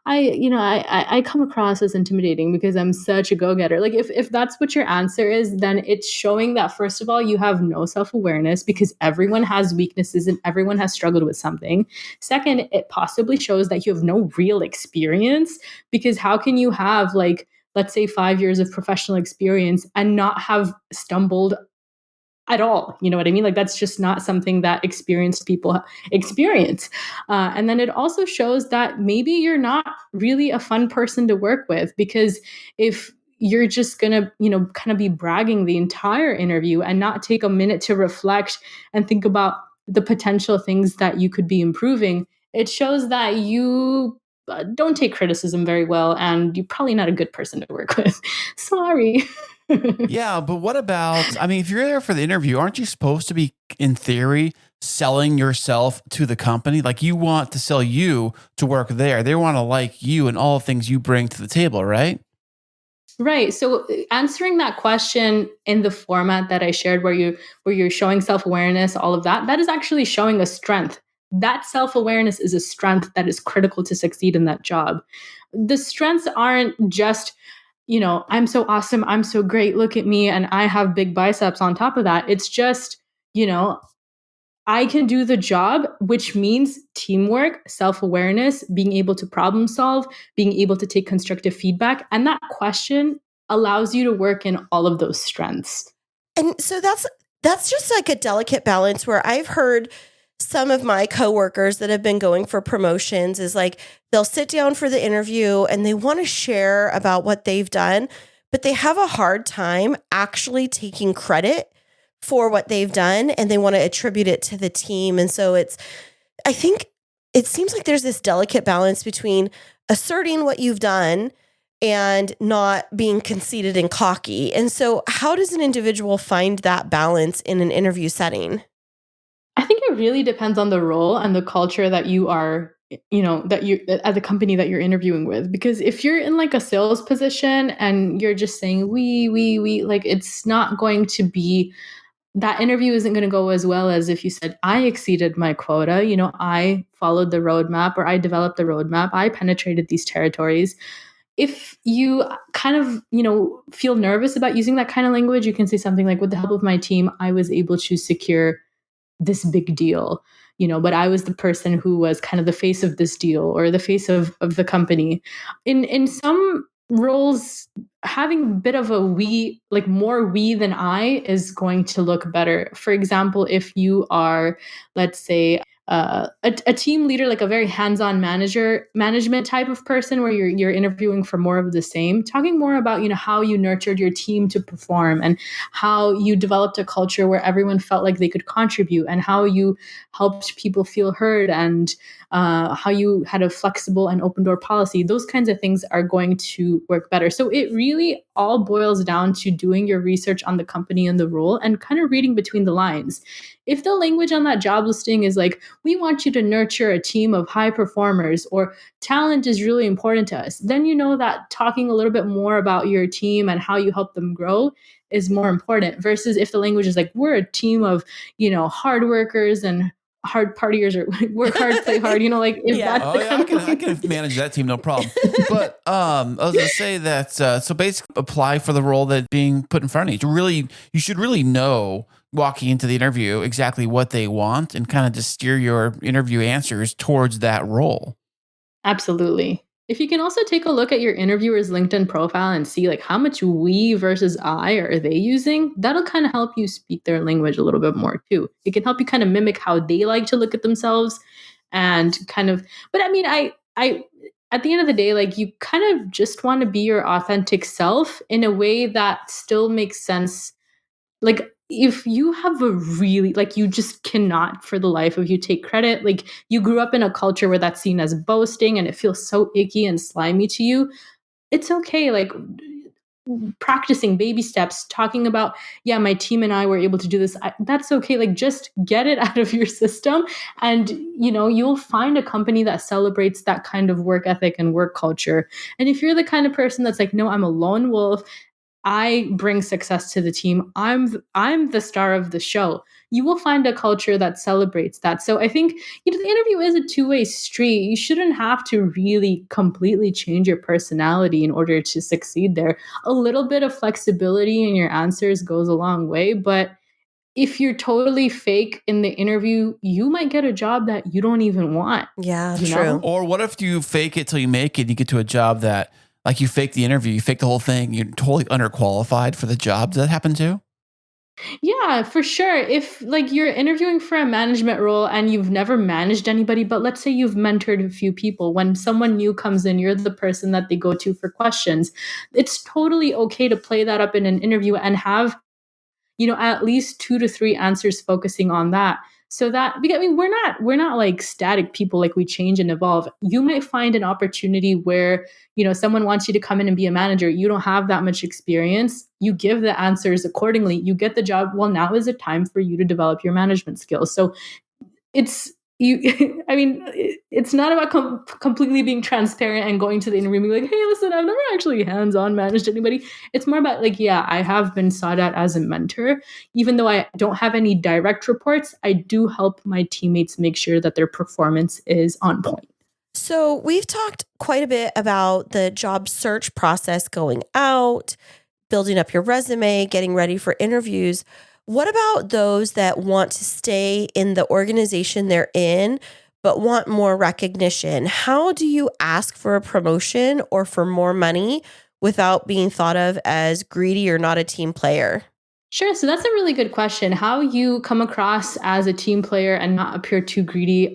I come across as intimidating because I'm such a go-getter. Like if that's what your answer is, then it's showing that, first of all, you have no self-awareness because everyone has weaknesses and everyone has struggled with something. Second, it possibly shows that you have no real experience, because how can you have, like, let's say 5 years of professional experience and not have stumbled at all? You know what I mean? Like, that's just not something that experienced people experience. And then it also shows that maybe you're not really a fun person to work with, because if you're just gonna, kind of be bragging the entire interview and not take a minute to reflect and think about the potential things that you could be improving, it shows that you don't take criticism very well, and you're probably not a good person to work with. Sorry. Yeah, but what about, if you're there for the interview, aren't you supposed to be, in theory, selling yourself to the company? Like, you want to sell you to work there. They want to like you and all the things you bring to the table, right? Right. So answering that question in the format that I shared, where you're showing self-awareness, all of that is actually showing a strength. That self-awareness is a strength that is critical to succeed in that job. The strengths aren't just, I'm so awesome, I'm so great, look at me, and I have big biceps on top of that. It's just, I can do the job, which means teamwork, self-awareness, being able to problem solve, being able to take constructive feedback. And that question allows you to work in all of those strengths. And so that's just like a delicate balance, where I've heard some of my coworkers that have been going for promotions is like, they'll sit down for the interview and they want to share about what they've done, but they have a hard time actually taking credit for what they've done, and they want to attribute it to the team. And so I think it seems like there's this delicate balance between asserting what you've done and not being conceited and cocky. And so how does an individual find that balance in an interview setting? I think it really depends on the role and the culture that you are, that you at the company that you're interviewing with. Because if you're in like a sales position and you're just saying we, like, it's not going to be, that interview isn't going to go as well as if you said, I exceeded my quota, I followed the roadmap, or I developed the roadmap, I penetrated these territories. If you kind of, feel nervous about using that kind of language, you can say something like, with the help of my team, I was able to secure this big deal, but I was the person who was kind of the face of this deal, or the face of the company. In some roles, having a bit of a we, like more we than I, is going to look better. For example, if you are, let's say, a team leader, like a very hands-on management type of person, where you're interviewing for more of the same, talking more about, how you nurtured your team to perform, and how you developed a culture where everyone felt like they could contribute, and how you helped people feel heard, and how you had a flexible and open door policy. Those kinds of things are going to work better. So it really all boils down to doing your research on the company and the role and kind of reading between the lines. If the language on that job listing is like, we want you to nurture a team of high performers, or talent is really important to us, then you know that talking a little bit more about your team and how you help them grow is more important, versus if the language is like, we're a team of, hard workers and hard partiers, or work hard, play hard, like if Yeah. that's Oh the yeah, kind of I can manage that team, no problem. But I was gonna say that so basically apply for the role that being put in front of you. You should really know walking into the interview exactly what they want and kind of just steer your interview answers towards that role. Absolutely. If you can also take a look at your interviewer's LinkedIn profile and see like how much we versus I are they using, that'll kind of help you speak their language a little bit more too. It can help you kind of mimic how they like to look at themselves and kind of, but I mean, I at the end of the day, like you kind of just want to be your authentic self in a way that still makes sense. Like if you have a really, like you just cannot for the life of you take credit, like you grew up in a culture where that's seen as boasting and it feels so icky and slimy to you, it's okay. Like practicing baby steps, talking about, yeah, my team and I were able to do this. That's okay. Like just get it out of your system. And, you'll find a company that celebrates that kind of work ethic and work culture. And if you're the kind of person that's like, no, I'm a lone wolf, I bring success to the team, I'm the star of the show, you will find a culture that celebrates that. So I think, the interview is a two-way street. You shouldn't have to really completely change your personality in order to succeed there. A little bit of flexibility in your answers goes a long way, but if you're totally fake in the interview, you might get a job that you don't even want. Yeah, you true. know? Or what if you fake it till you make it and you get to a job that, like, you fake the interview, you fake the whole thing, you're totally underqualified for the job? Does that happen too? Yeah, for sure. If like you're interviewing for a management role and you've never managed anybody, but let's say you've mentored a few people, when someone new comes in, you're the person that they go to for questions. It's totally okay to play that up in an interview and have, at least 2 to 3 answers focusing on that. So that, because I mean, we're not like static people, like we change and evolve. You might find an opportunity where, someone wants you to come in and be a manager. You don't have that much experience. You give the answers accordingly. You get the job. Well, now is a time for you to develop your management skills. So it's you. I mean, it's not about completely being transparent and going to the interview and being like, hey, listen, I've never actually hands-on managed anybody. It's more about like, yeah, I have been sought out as a mentor. Even though I don't have any direct reports, I do help my teammates make sure that their performance is on point. So we've talked quite a bit about the job search process, going out, building up your resume, getting ready for interviews. What about those that want to stay in the organization they're in, but want more recognition? How do you ask for a promotion or for more money without being thought of as greedy or not a team player? Sure. So that's a really good question. How you come across as a team player and not appear too greedy.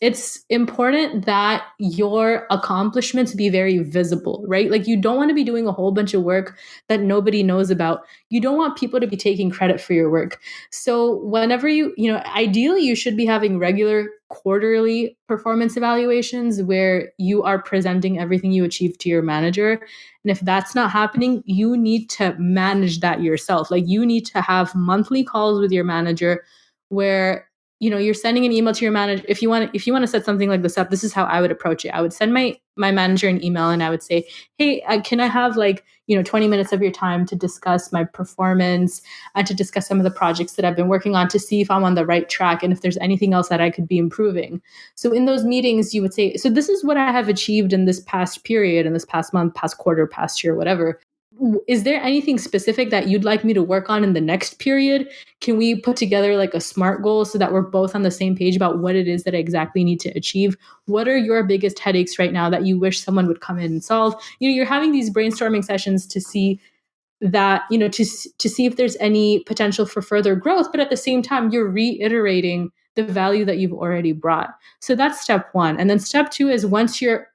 It's important that your accomplishments be very visible, right? Like you don't want to be doing a whole bunch of work that nobody knows about. You don't want people to be taking credit for your work. So whenever ideally you should be having regular quarterly performance evaluations where you are presenting everything you achieved to your manager. And if that's not happening, you need to manage that yourself. Like you need to have monthly calls with your manager where you're sending an email to your manager. If you want to set something like this up, this is how I would approach it. I would send my manager an email and I would say, hey, can I have 20 minutes of your time to discuss my performance and to discuss some of the projects that I've been working on to see if I'm on the right track and if there's anything else that I could be improving. So in those meetings, you would say, so this is what I have achieved in this past period, in this past month, past quarter, past year, whatever. Is there anything specific that you'd like me to work on in the next period? Can we put together like a SMART goal so that we're both on the same page about what it is that I exactly need to achieve? What are your biggest headaches right now that you wish someone would come in and solve? You're having these brainstorming sessions to see that, to see if there's any potential for further growth, but at the same time, you're reiterating the value that you've already brought. So that's step one. And then step two is once you're,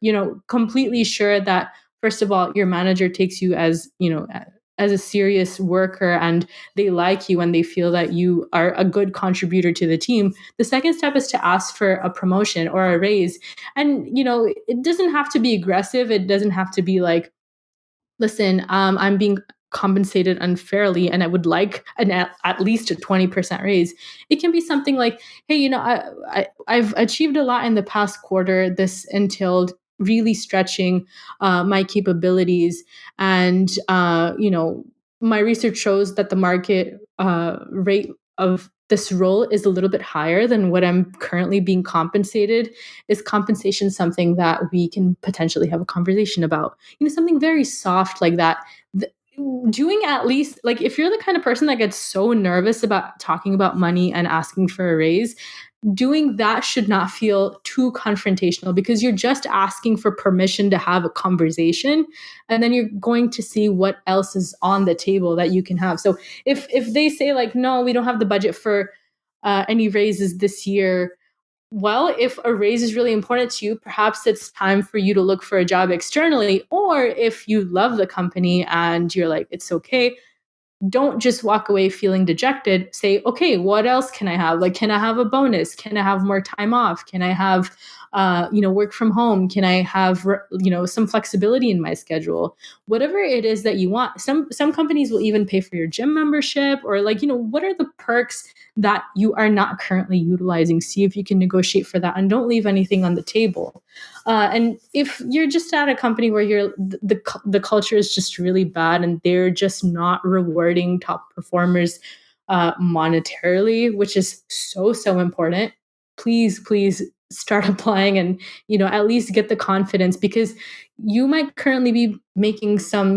completely sure that, first of all, your manager takes you as a serious worker and they like you and they feel that you are a good contributor to the team. The second step is to ask for a promotion or a raise. And, it doesn't have to be aggressive. It doesn't have to be like, listen, I'm being compensated unfairly and I would like at least a 20% raise. It can be something like, hey, I've achieved a lot in the past quarter. This entailed really stretching my capabilities. And, my research shows that the market rate of this role is a little bit higher than what I'm currently being compensated. Is compensation something that we can potentially have a conversation about? Something very soft like that. Doing at least, like, if you're the kind of person that gets so nervous about talking about money and asking for a raise, doing that should not feel too confrontational, because you're just asking for permission to have a conversation, and then you're going to see what else is on the table that you can have. So if they say like, no, we don't have the budget for any raises this year, well, if a raise is really important to you, perhaps it's time for you to look for a job externally. Or if you love the company and you're like, it's okay, don't just walk away feeling dejected. Say, okay, what else can I have? Like, can I have a bonus? Can I have more time off? Can I have, work from home? Can I have, some flexibility in my schedule? Whatever it is that you want. Some companies will even pay for your gym membership, or what are the perks that you are not currently utilizing? See if you can negotiate for that, and don't leave anything on the table. And if you're just at a company where the culture is just really bad and they're just not rewarding top performers monetarily, which is so important, please start applying and at least get the confidence, because you might currently be making some,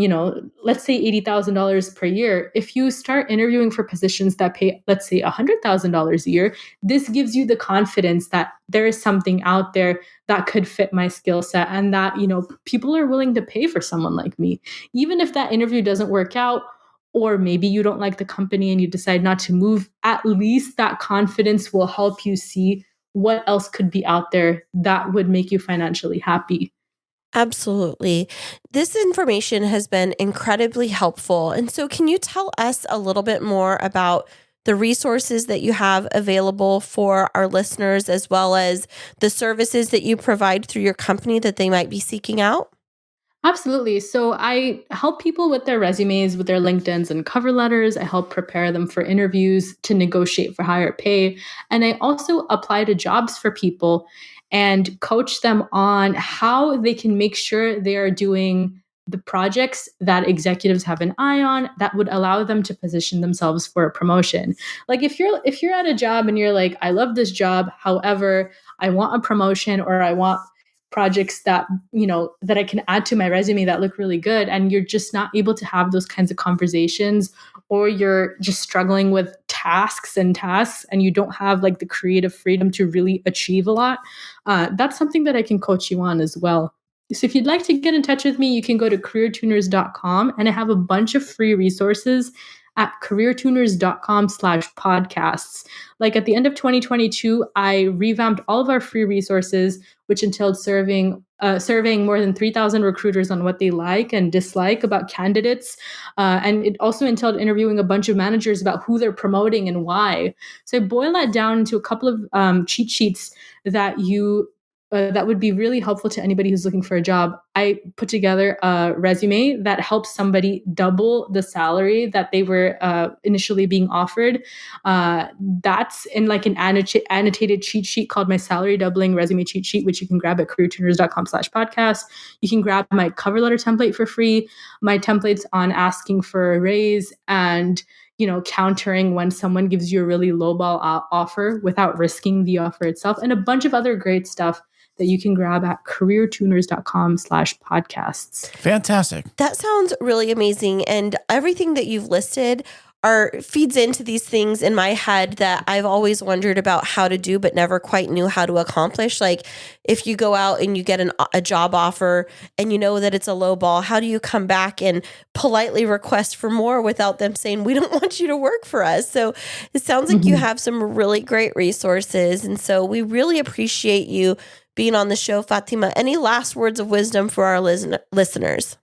let's say $80,000 per year. If you start interviewing for positions that pay, let's say $100,000 a year, this gives you the confidence that there is something out there that could fit my skill set, and that, people are willing to pay for someone like me. Even if that interview doesn't work out, or maybe you don't like the company and you decide not to move, at least that confidence will help you see what else could be out there that would make you financially happy. Absolutely. This information has been incredibly helpful. And so, can you tell us a little bit more about the resources that you have available for our listeners, as well as the services that you provide through your company that they might be seeking out? Absolutely. So I help people with their resumes, with their LinkedIns and cover letters. I help prepare them for interviews to negotiate for higher pay. And I also apply to jobs for people and coach them on how they can make sure they are doing the projects that executives have an eye on that would allow them to position themselves for a promotion. Like, if you're at a job and you're like, I love this job, however, I want a promotion, or I want projects that that I can add to my resume that look really good, and you're just not able to have those kinds of conversations, or you're just struggling with tasks and you don't have like the creative freedom to really achieve a lot, that's something that I can coach you on as well. So if you'd like to get in touch with me, you can go to careertuners.com, and I have a bunch of free resources at careertuners.com/podcasts. Like, at the end of 2022, I revamped all of our free resources, which entailed surveying more than 3,000 recruiters on what they like and dislike about candidates. And it also entailed interviewing a bunch of managers about who they're promoting and why. So I boil that down into a couple of cheat sheets that that would be really helpful to anybody who's looking for a job. I put together a resume that helps somebody double the salary that they were initially being offered. That's in like an annotated cheat sheet called my salary doubling resume cheat sheet, which you can grab at careertuners.com/podcast. You can grab my cover letter template for free, my templates on asking for a raise, and countering when someone gives you a really lowball offer without risking the offer itself, and a bunch of other great stuff that you can grab at careertuners.com/podcasts. Fantastic. That sounds really amazing. And everything that you've listed feeds into these things in my head that I've always wondered about how to do, but never quite knew how to accomplish. Like, if you go out and you get a job offer and you know that it's a low ball, how do you come back and politely request for more without them saying, we don't want you to work for us? So it sounds like you have some really great resources. And so we really appreciate you being on the show, Fatemah. Any last words of wisdom for our listeners?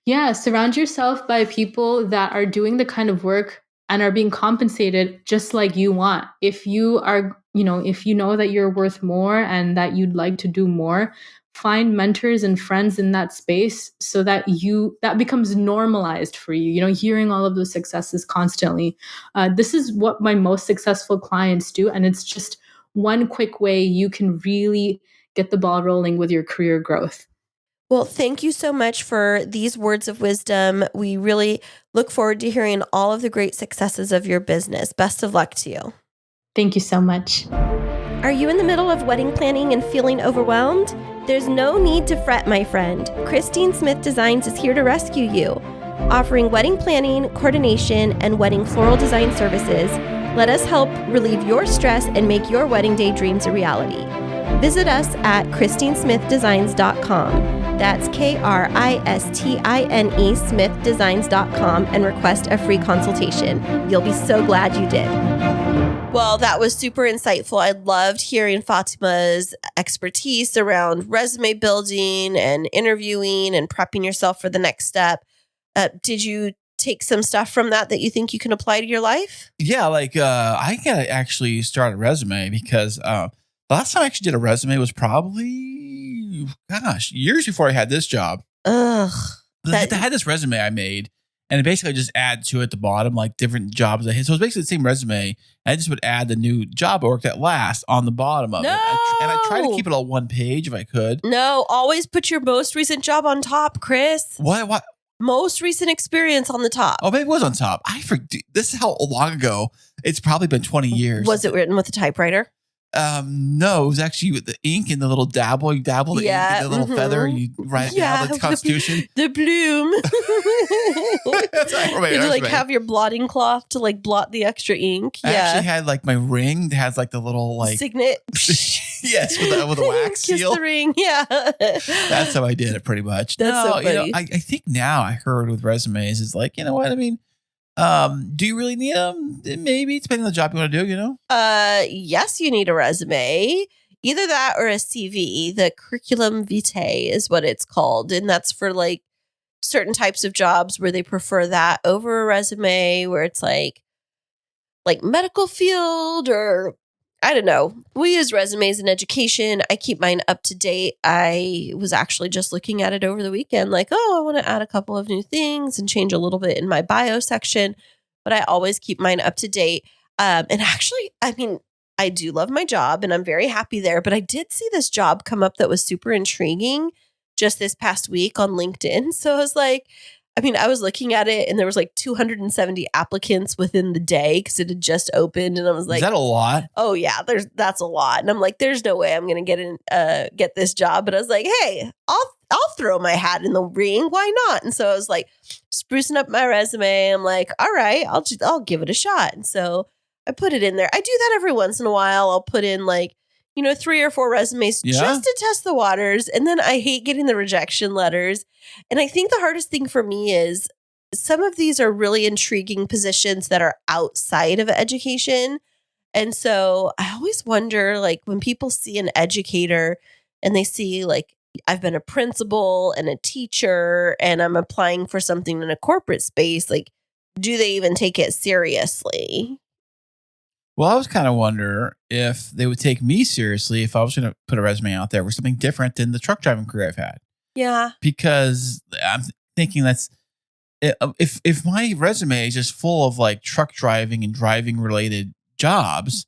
Yeah, surround yourself by people that are doing the kind of work and are being compensated just like you want. If you are, if you know that you're worth more and that you'd like to do more, find mentors and friends in that space so that that becomes normalized for you, hearing all of those successes constantly. This is what my most successful clients do. And it's just one quick way you can really get the ball rolling with your career growth. Well, thank you so much for these words of wisdom. We really look forward to hearing all of the great successes of your business. Best of luck to you. Thank you so much. Are you in the middle of wedding planning and feeling overwhelmed? There's no need to fret, my friend. Kristine Smith Designs is here to rescue you. Offering wedding planning, coordination, and wedding floral design services, let us help relieve your stress and make your wedding day dreams a reality. Visit us at KristineSmithDesigns.com. That's KRISTINE SmithDesigns.com and request a free consultation. You'll be so glad you did. Well, that was super insightful. I loved hearing Fatemah's expertise around resume building and interviewing and prepping yourself for the next step. Did you take some stuff from that you think you can apply to your life? Yeah, I gotta actually start a resume because the last time I actually did a resume was probably, years before I had this job. Ugh. I had this resume I made, and it basically just add to it at the bottom, like different jobs I had. So it's basically the same resume. I just would add the new job I worked at last on the bottom of it. And I try to keep it all one page if I could. No, always put your most recent job on top, Kris. What? Most recent experience on the top. Oh, maybe it was on top. I forget. This is how long ago. It's probably been 20 years. Was it written with a typewriter? No, it was actually with the ink and the little dabble. You dabble the ink and the little feather. You write it down, the Constitution. The bloom. That's right. You have your blotting cloth to blot the extra ink. I actually had my ring that has the little signet. Yes, with the wax Kiss seal. the ring. Yeah. That's how I did it pretty much. That's so funny. I think now I heard with resumes is you know what I mean. Do you really need them? Maybe depending on the job you want to do, Yes, you need a resume. Either that or a CV. The curriculum vitae is what it's called. And that's for certain types of jobs where they prefer that over a resume, where it's like medical field, or I don't know. We use resumes in education. I keep mine up to date. I was actually just looking at it over the weekend, I want to add a couple of new things and change a little bit in my bio section, but I always keep mine up to date. And actually, I do love my job and I'm very happy there, but I did see this job come up that was super intriguing just this past week on LinkedIn. So I was I was looking at it and there was 270 applicants within the day because it had just opened, and I was is that a lot? Oh yeah, that's a lot. And I'm there's no way I'm gonna get this job. But I was hey, I'll throw my hat in the ring. Why not? And so I was sprucing up my resume. I'm all right, I'll give it a shot. And so I put it in there. I do that every once in a while. I'll put in 3 or 4 resumes just to test the waters. And then I hate getting the rejection letters. And I think the hardest thing for me is some of these are really intriguing positions that are outside of education. And so I always wonder, when people see an educator and they see I've been a principal and a teacher and I'm applying for something in a corporate space, do they even take it seriously? Well, I was kind of wonder if they would take me seriously if I was going to put a resume out there for something different than the truck driving career I've had. Yeah. Because I'm thinking that's if my resume is just full of truck driving and driving related jobs,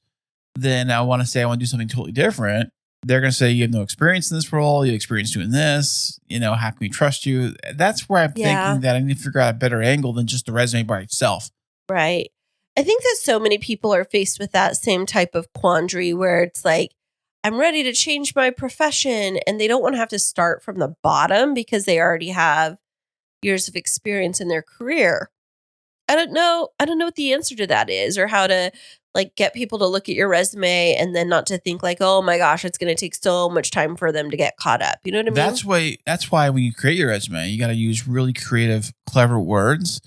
then I want to say I want to do something totally different. They're going to say you have no experience in this role. You have experience doing this. How can we trust you? That's where I'm thinking that I need to figure out a better angle than just the resume by itself. Right. I think that so many people are faced with that same type of quandary where it's I'm ready to change my profession, and they don't want to have to start from the bottom because they already have years of experience in their career. I don't know what the answer to that is, or how to get people to look at your resume and then not to think oh my gosh, it's going to take so much time for them to get caught up. You know what I mean? That's why when you create your resume, you got to use really creative, clever words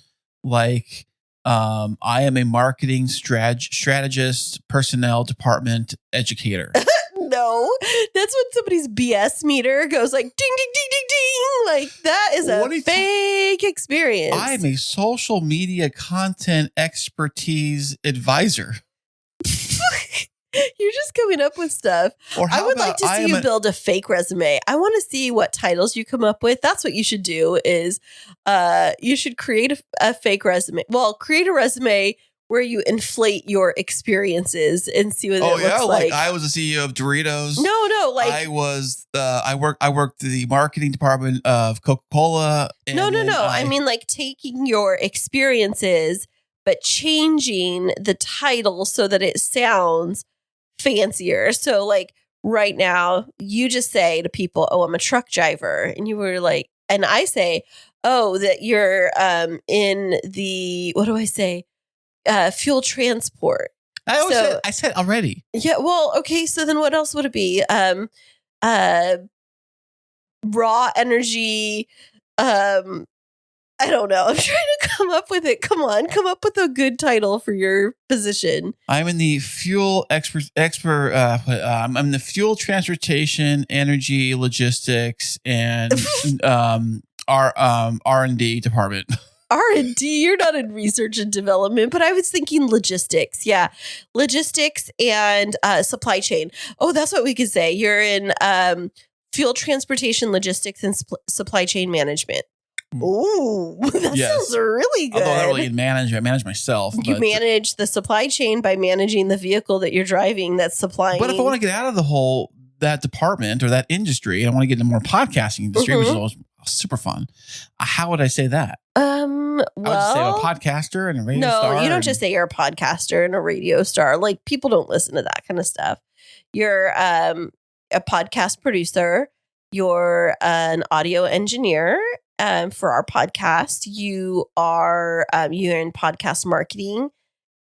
I am a marketing strategist, personnel department educator. No, that's when somebody's BS meter goes ding, ding, ding, ding, ding. That is a fake experience. I am a social media content expertise advisor. You're just just coming up with stuff. Or I would like to see you build a fake resume. I want to see what titles you come up with. That's what you should do is you should create a fake resume. Well, create a resume where you inflate your experiences and see what it looks like. I was the CEO of Doritos. No, like I was I worked the marketing department of Coca-Cola. No. I mean like taking your experiences but changing the title so that it sounds fancier. So like right now, you just say to people, "Oh, I'm a truck driver," and you were like, and I say, "Oh, that you're in the what do I say? Fuel transport." I said already. Yeah. Well, okay. So then, what else would it be? Raw energy. I don't know. I'm trying to come up with it. Come on, come up with a good title for your position. I'm in the fuel expert. I'm in the fuel transportation, energy, logistics, and R&D department. R&D, you're not in research and development, but I was thinking logistics. Yeah, logistics and supply chain. Oh, that's what we could say. You're in fuel transportation, logistics, and supply chain management. Ooh, that sounds really good. Although I don't really manage, I manage myself. You manage the supply chain by managing the vehicle that you're driving that's supplying. But if I want to get out of that department or that industry, and I want to get into more podcasting industry, which is always super fun, how would I say that? Well, I would just say I'm a podcaster and a radio star. No, you don't just say you're a podcaster and a radio star. Like people don't listen to that kind of stuff. You're a podcast producer. You're an audio engineer. For our podcast, you are you're in podcast marketing,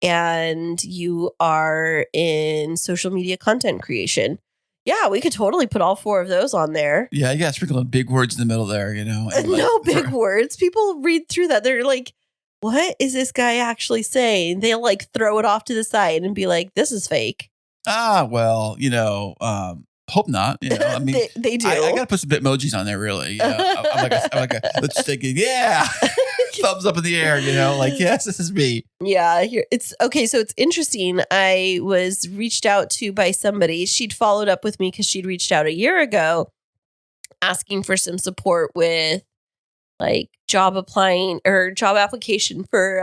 and you are in social media content creation. Yeah, we could totally put all four of those on there. Yeah, you got to sprinkle in big words in the middle there, you know. No big words. People read through that. They're like, "What is this guy actually saying?" They'll like throw it off to the side and be like, "This is fake." Well, you know. Hope not. You know, I mean, they do. I got to put some emojis on there, really. You know? I'm like let's think, yeah, thumbs up in the air. You know, like yes, this is me. Yeah, it's okay. So it's interesting. I was reached out to by somebody. She'd followed up with me because she'd reached out a year ago, asking for some support with like job application for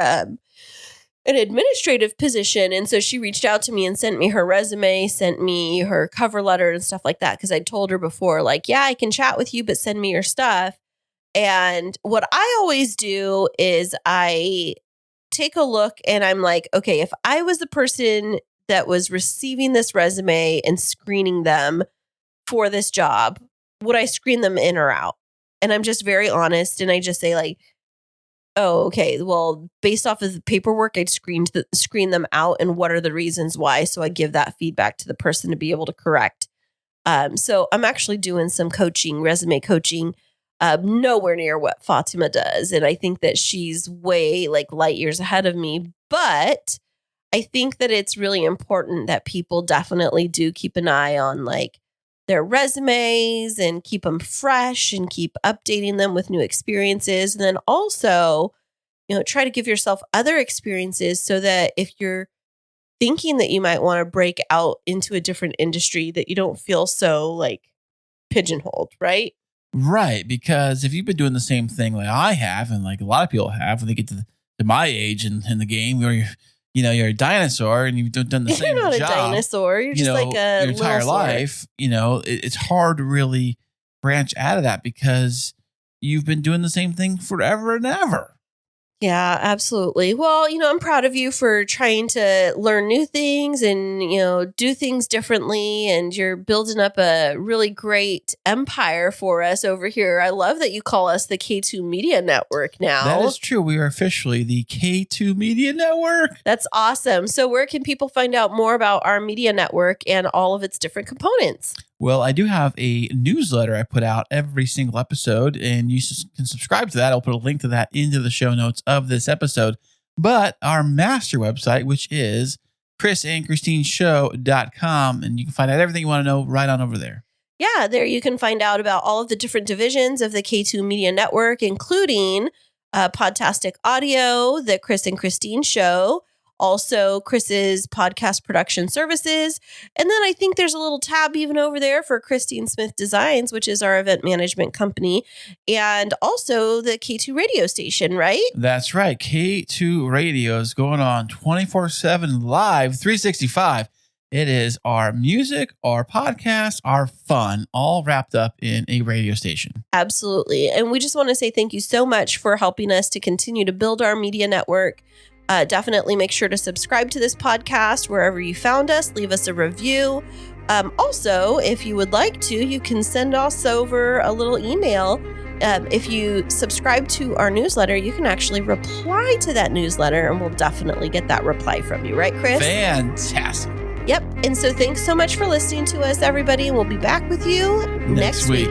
an administrative position. And so she reached out to me and sent me her resume, sent me her cover letter and stuff like that. Cause I told her before, like, yeah, I can chat with you, but send me your stuff. And what I always do is I take a look and I'm like, okay, if I was the person that was receiving this resume and screening them for this job, would I screen them in or out? And I'm just very honest. And I just say like, oh, okay. Well, based off of the paperwork, I'd screen them out, and what are the reasons why? So I give that feedback to the person to be able to correct. So I'm actually doing some coaching, resume coaching, nowhere near what Fatemah does, and I think that she's way like light years ahead of me. But I think that it's really important that people definitely do keep an eye on like their resumes and keep them fresh and keep updating them with new experiences. And then also, you know, try to give yourself other experiences so that if you're thinking that you might want to break out into a different industry, that you don't feel so like pigeonholed, right? Right. Because if you've been doing the same thing like I have, and like a lot of people have, when they get to my age in the game, where you're a dinosaur and you've done the same job. You're not a dinosaur. You're just like a your entire life. You know, it's hard to really branch out of that because you've been doing the same thing forever and ever. Yeah, absolutely. Well, you know, I'm proud of you for trying to learn new things and, you know, do things differently. And you're building up a really great empire for us over here. I love that you call us the K2 Media Network now. That is true. We are officially the K2 Media Network. That's awesome. So where can people find out more about our media network and all of its different components? Well, I do have a newsletter I put out every single episode, and you can subscribe to that. I'll put a link to that into the show notes of this episode. But our master website, which is KrisandKristineShow.com, and you can find out everything you want to know right on over there. Yeah, there you can find out about all of the different divisions of the K2 Media Network, including Podtastic Audio, the Kris and Kristine Show, Also, Kris's podcast production services. And then I think there's a little tab even over there for Kristine Smith Designs, which is our event management company. And also the K2 radio station, right? That's right. K2 Radio is going on 24/7 live, 365. It is our music, our podcast, our fun, all wrapped up in a radio station. Absolutely. And we just want to say thank you so much for helping us to continue to build our media network. Definitely make sure to subscribe to this podcast wherever you found us. Leave us a review. Also, if you would like to, you can send us over a little email. If you subscribe to our newsletter, you can actually reply to that newsletter, and we'll definitely get that reply from you. Right, Kris? Fantastic. Yep. And so thanks so much for listening to us, everybody. And we'll be back with you next week.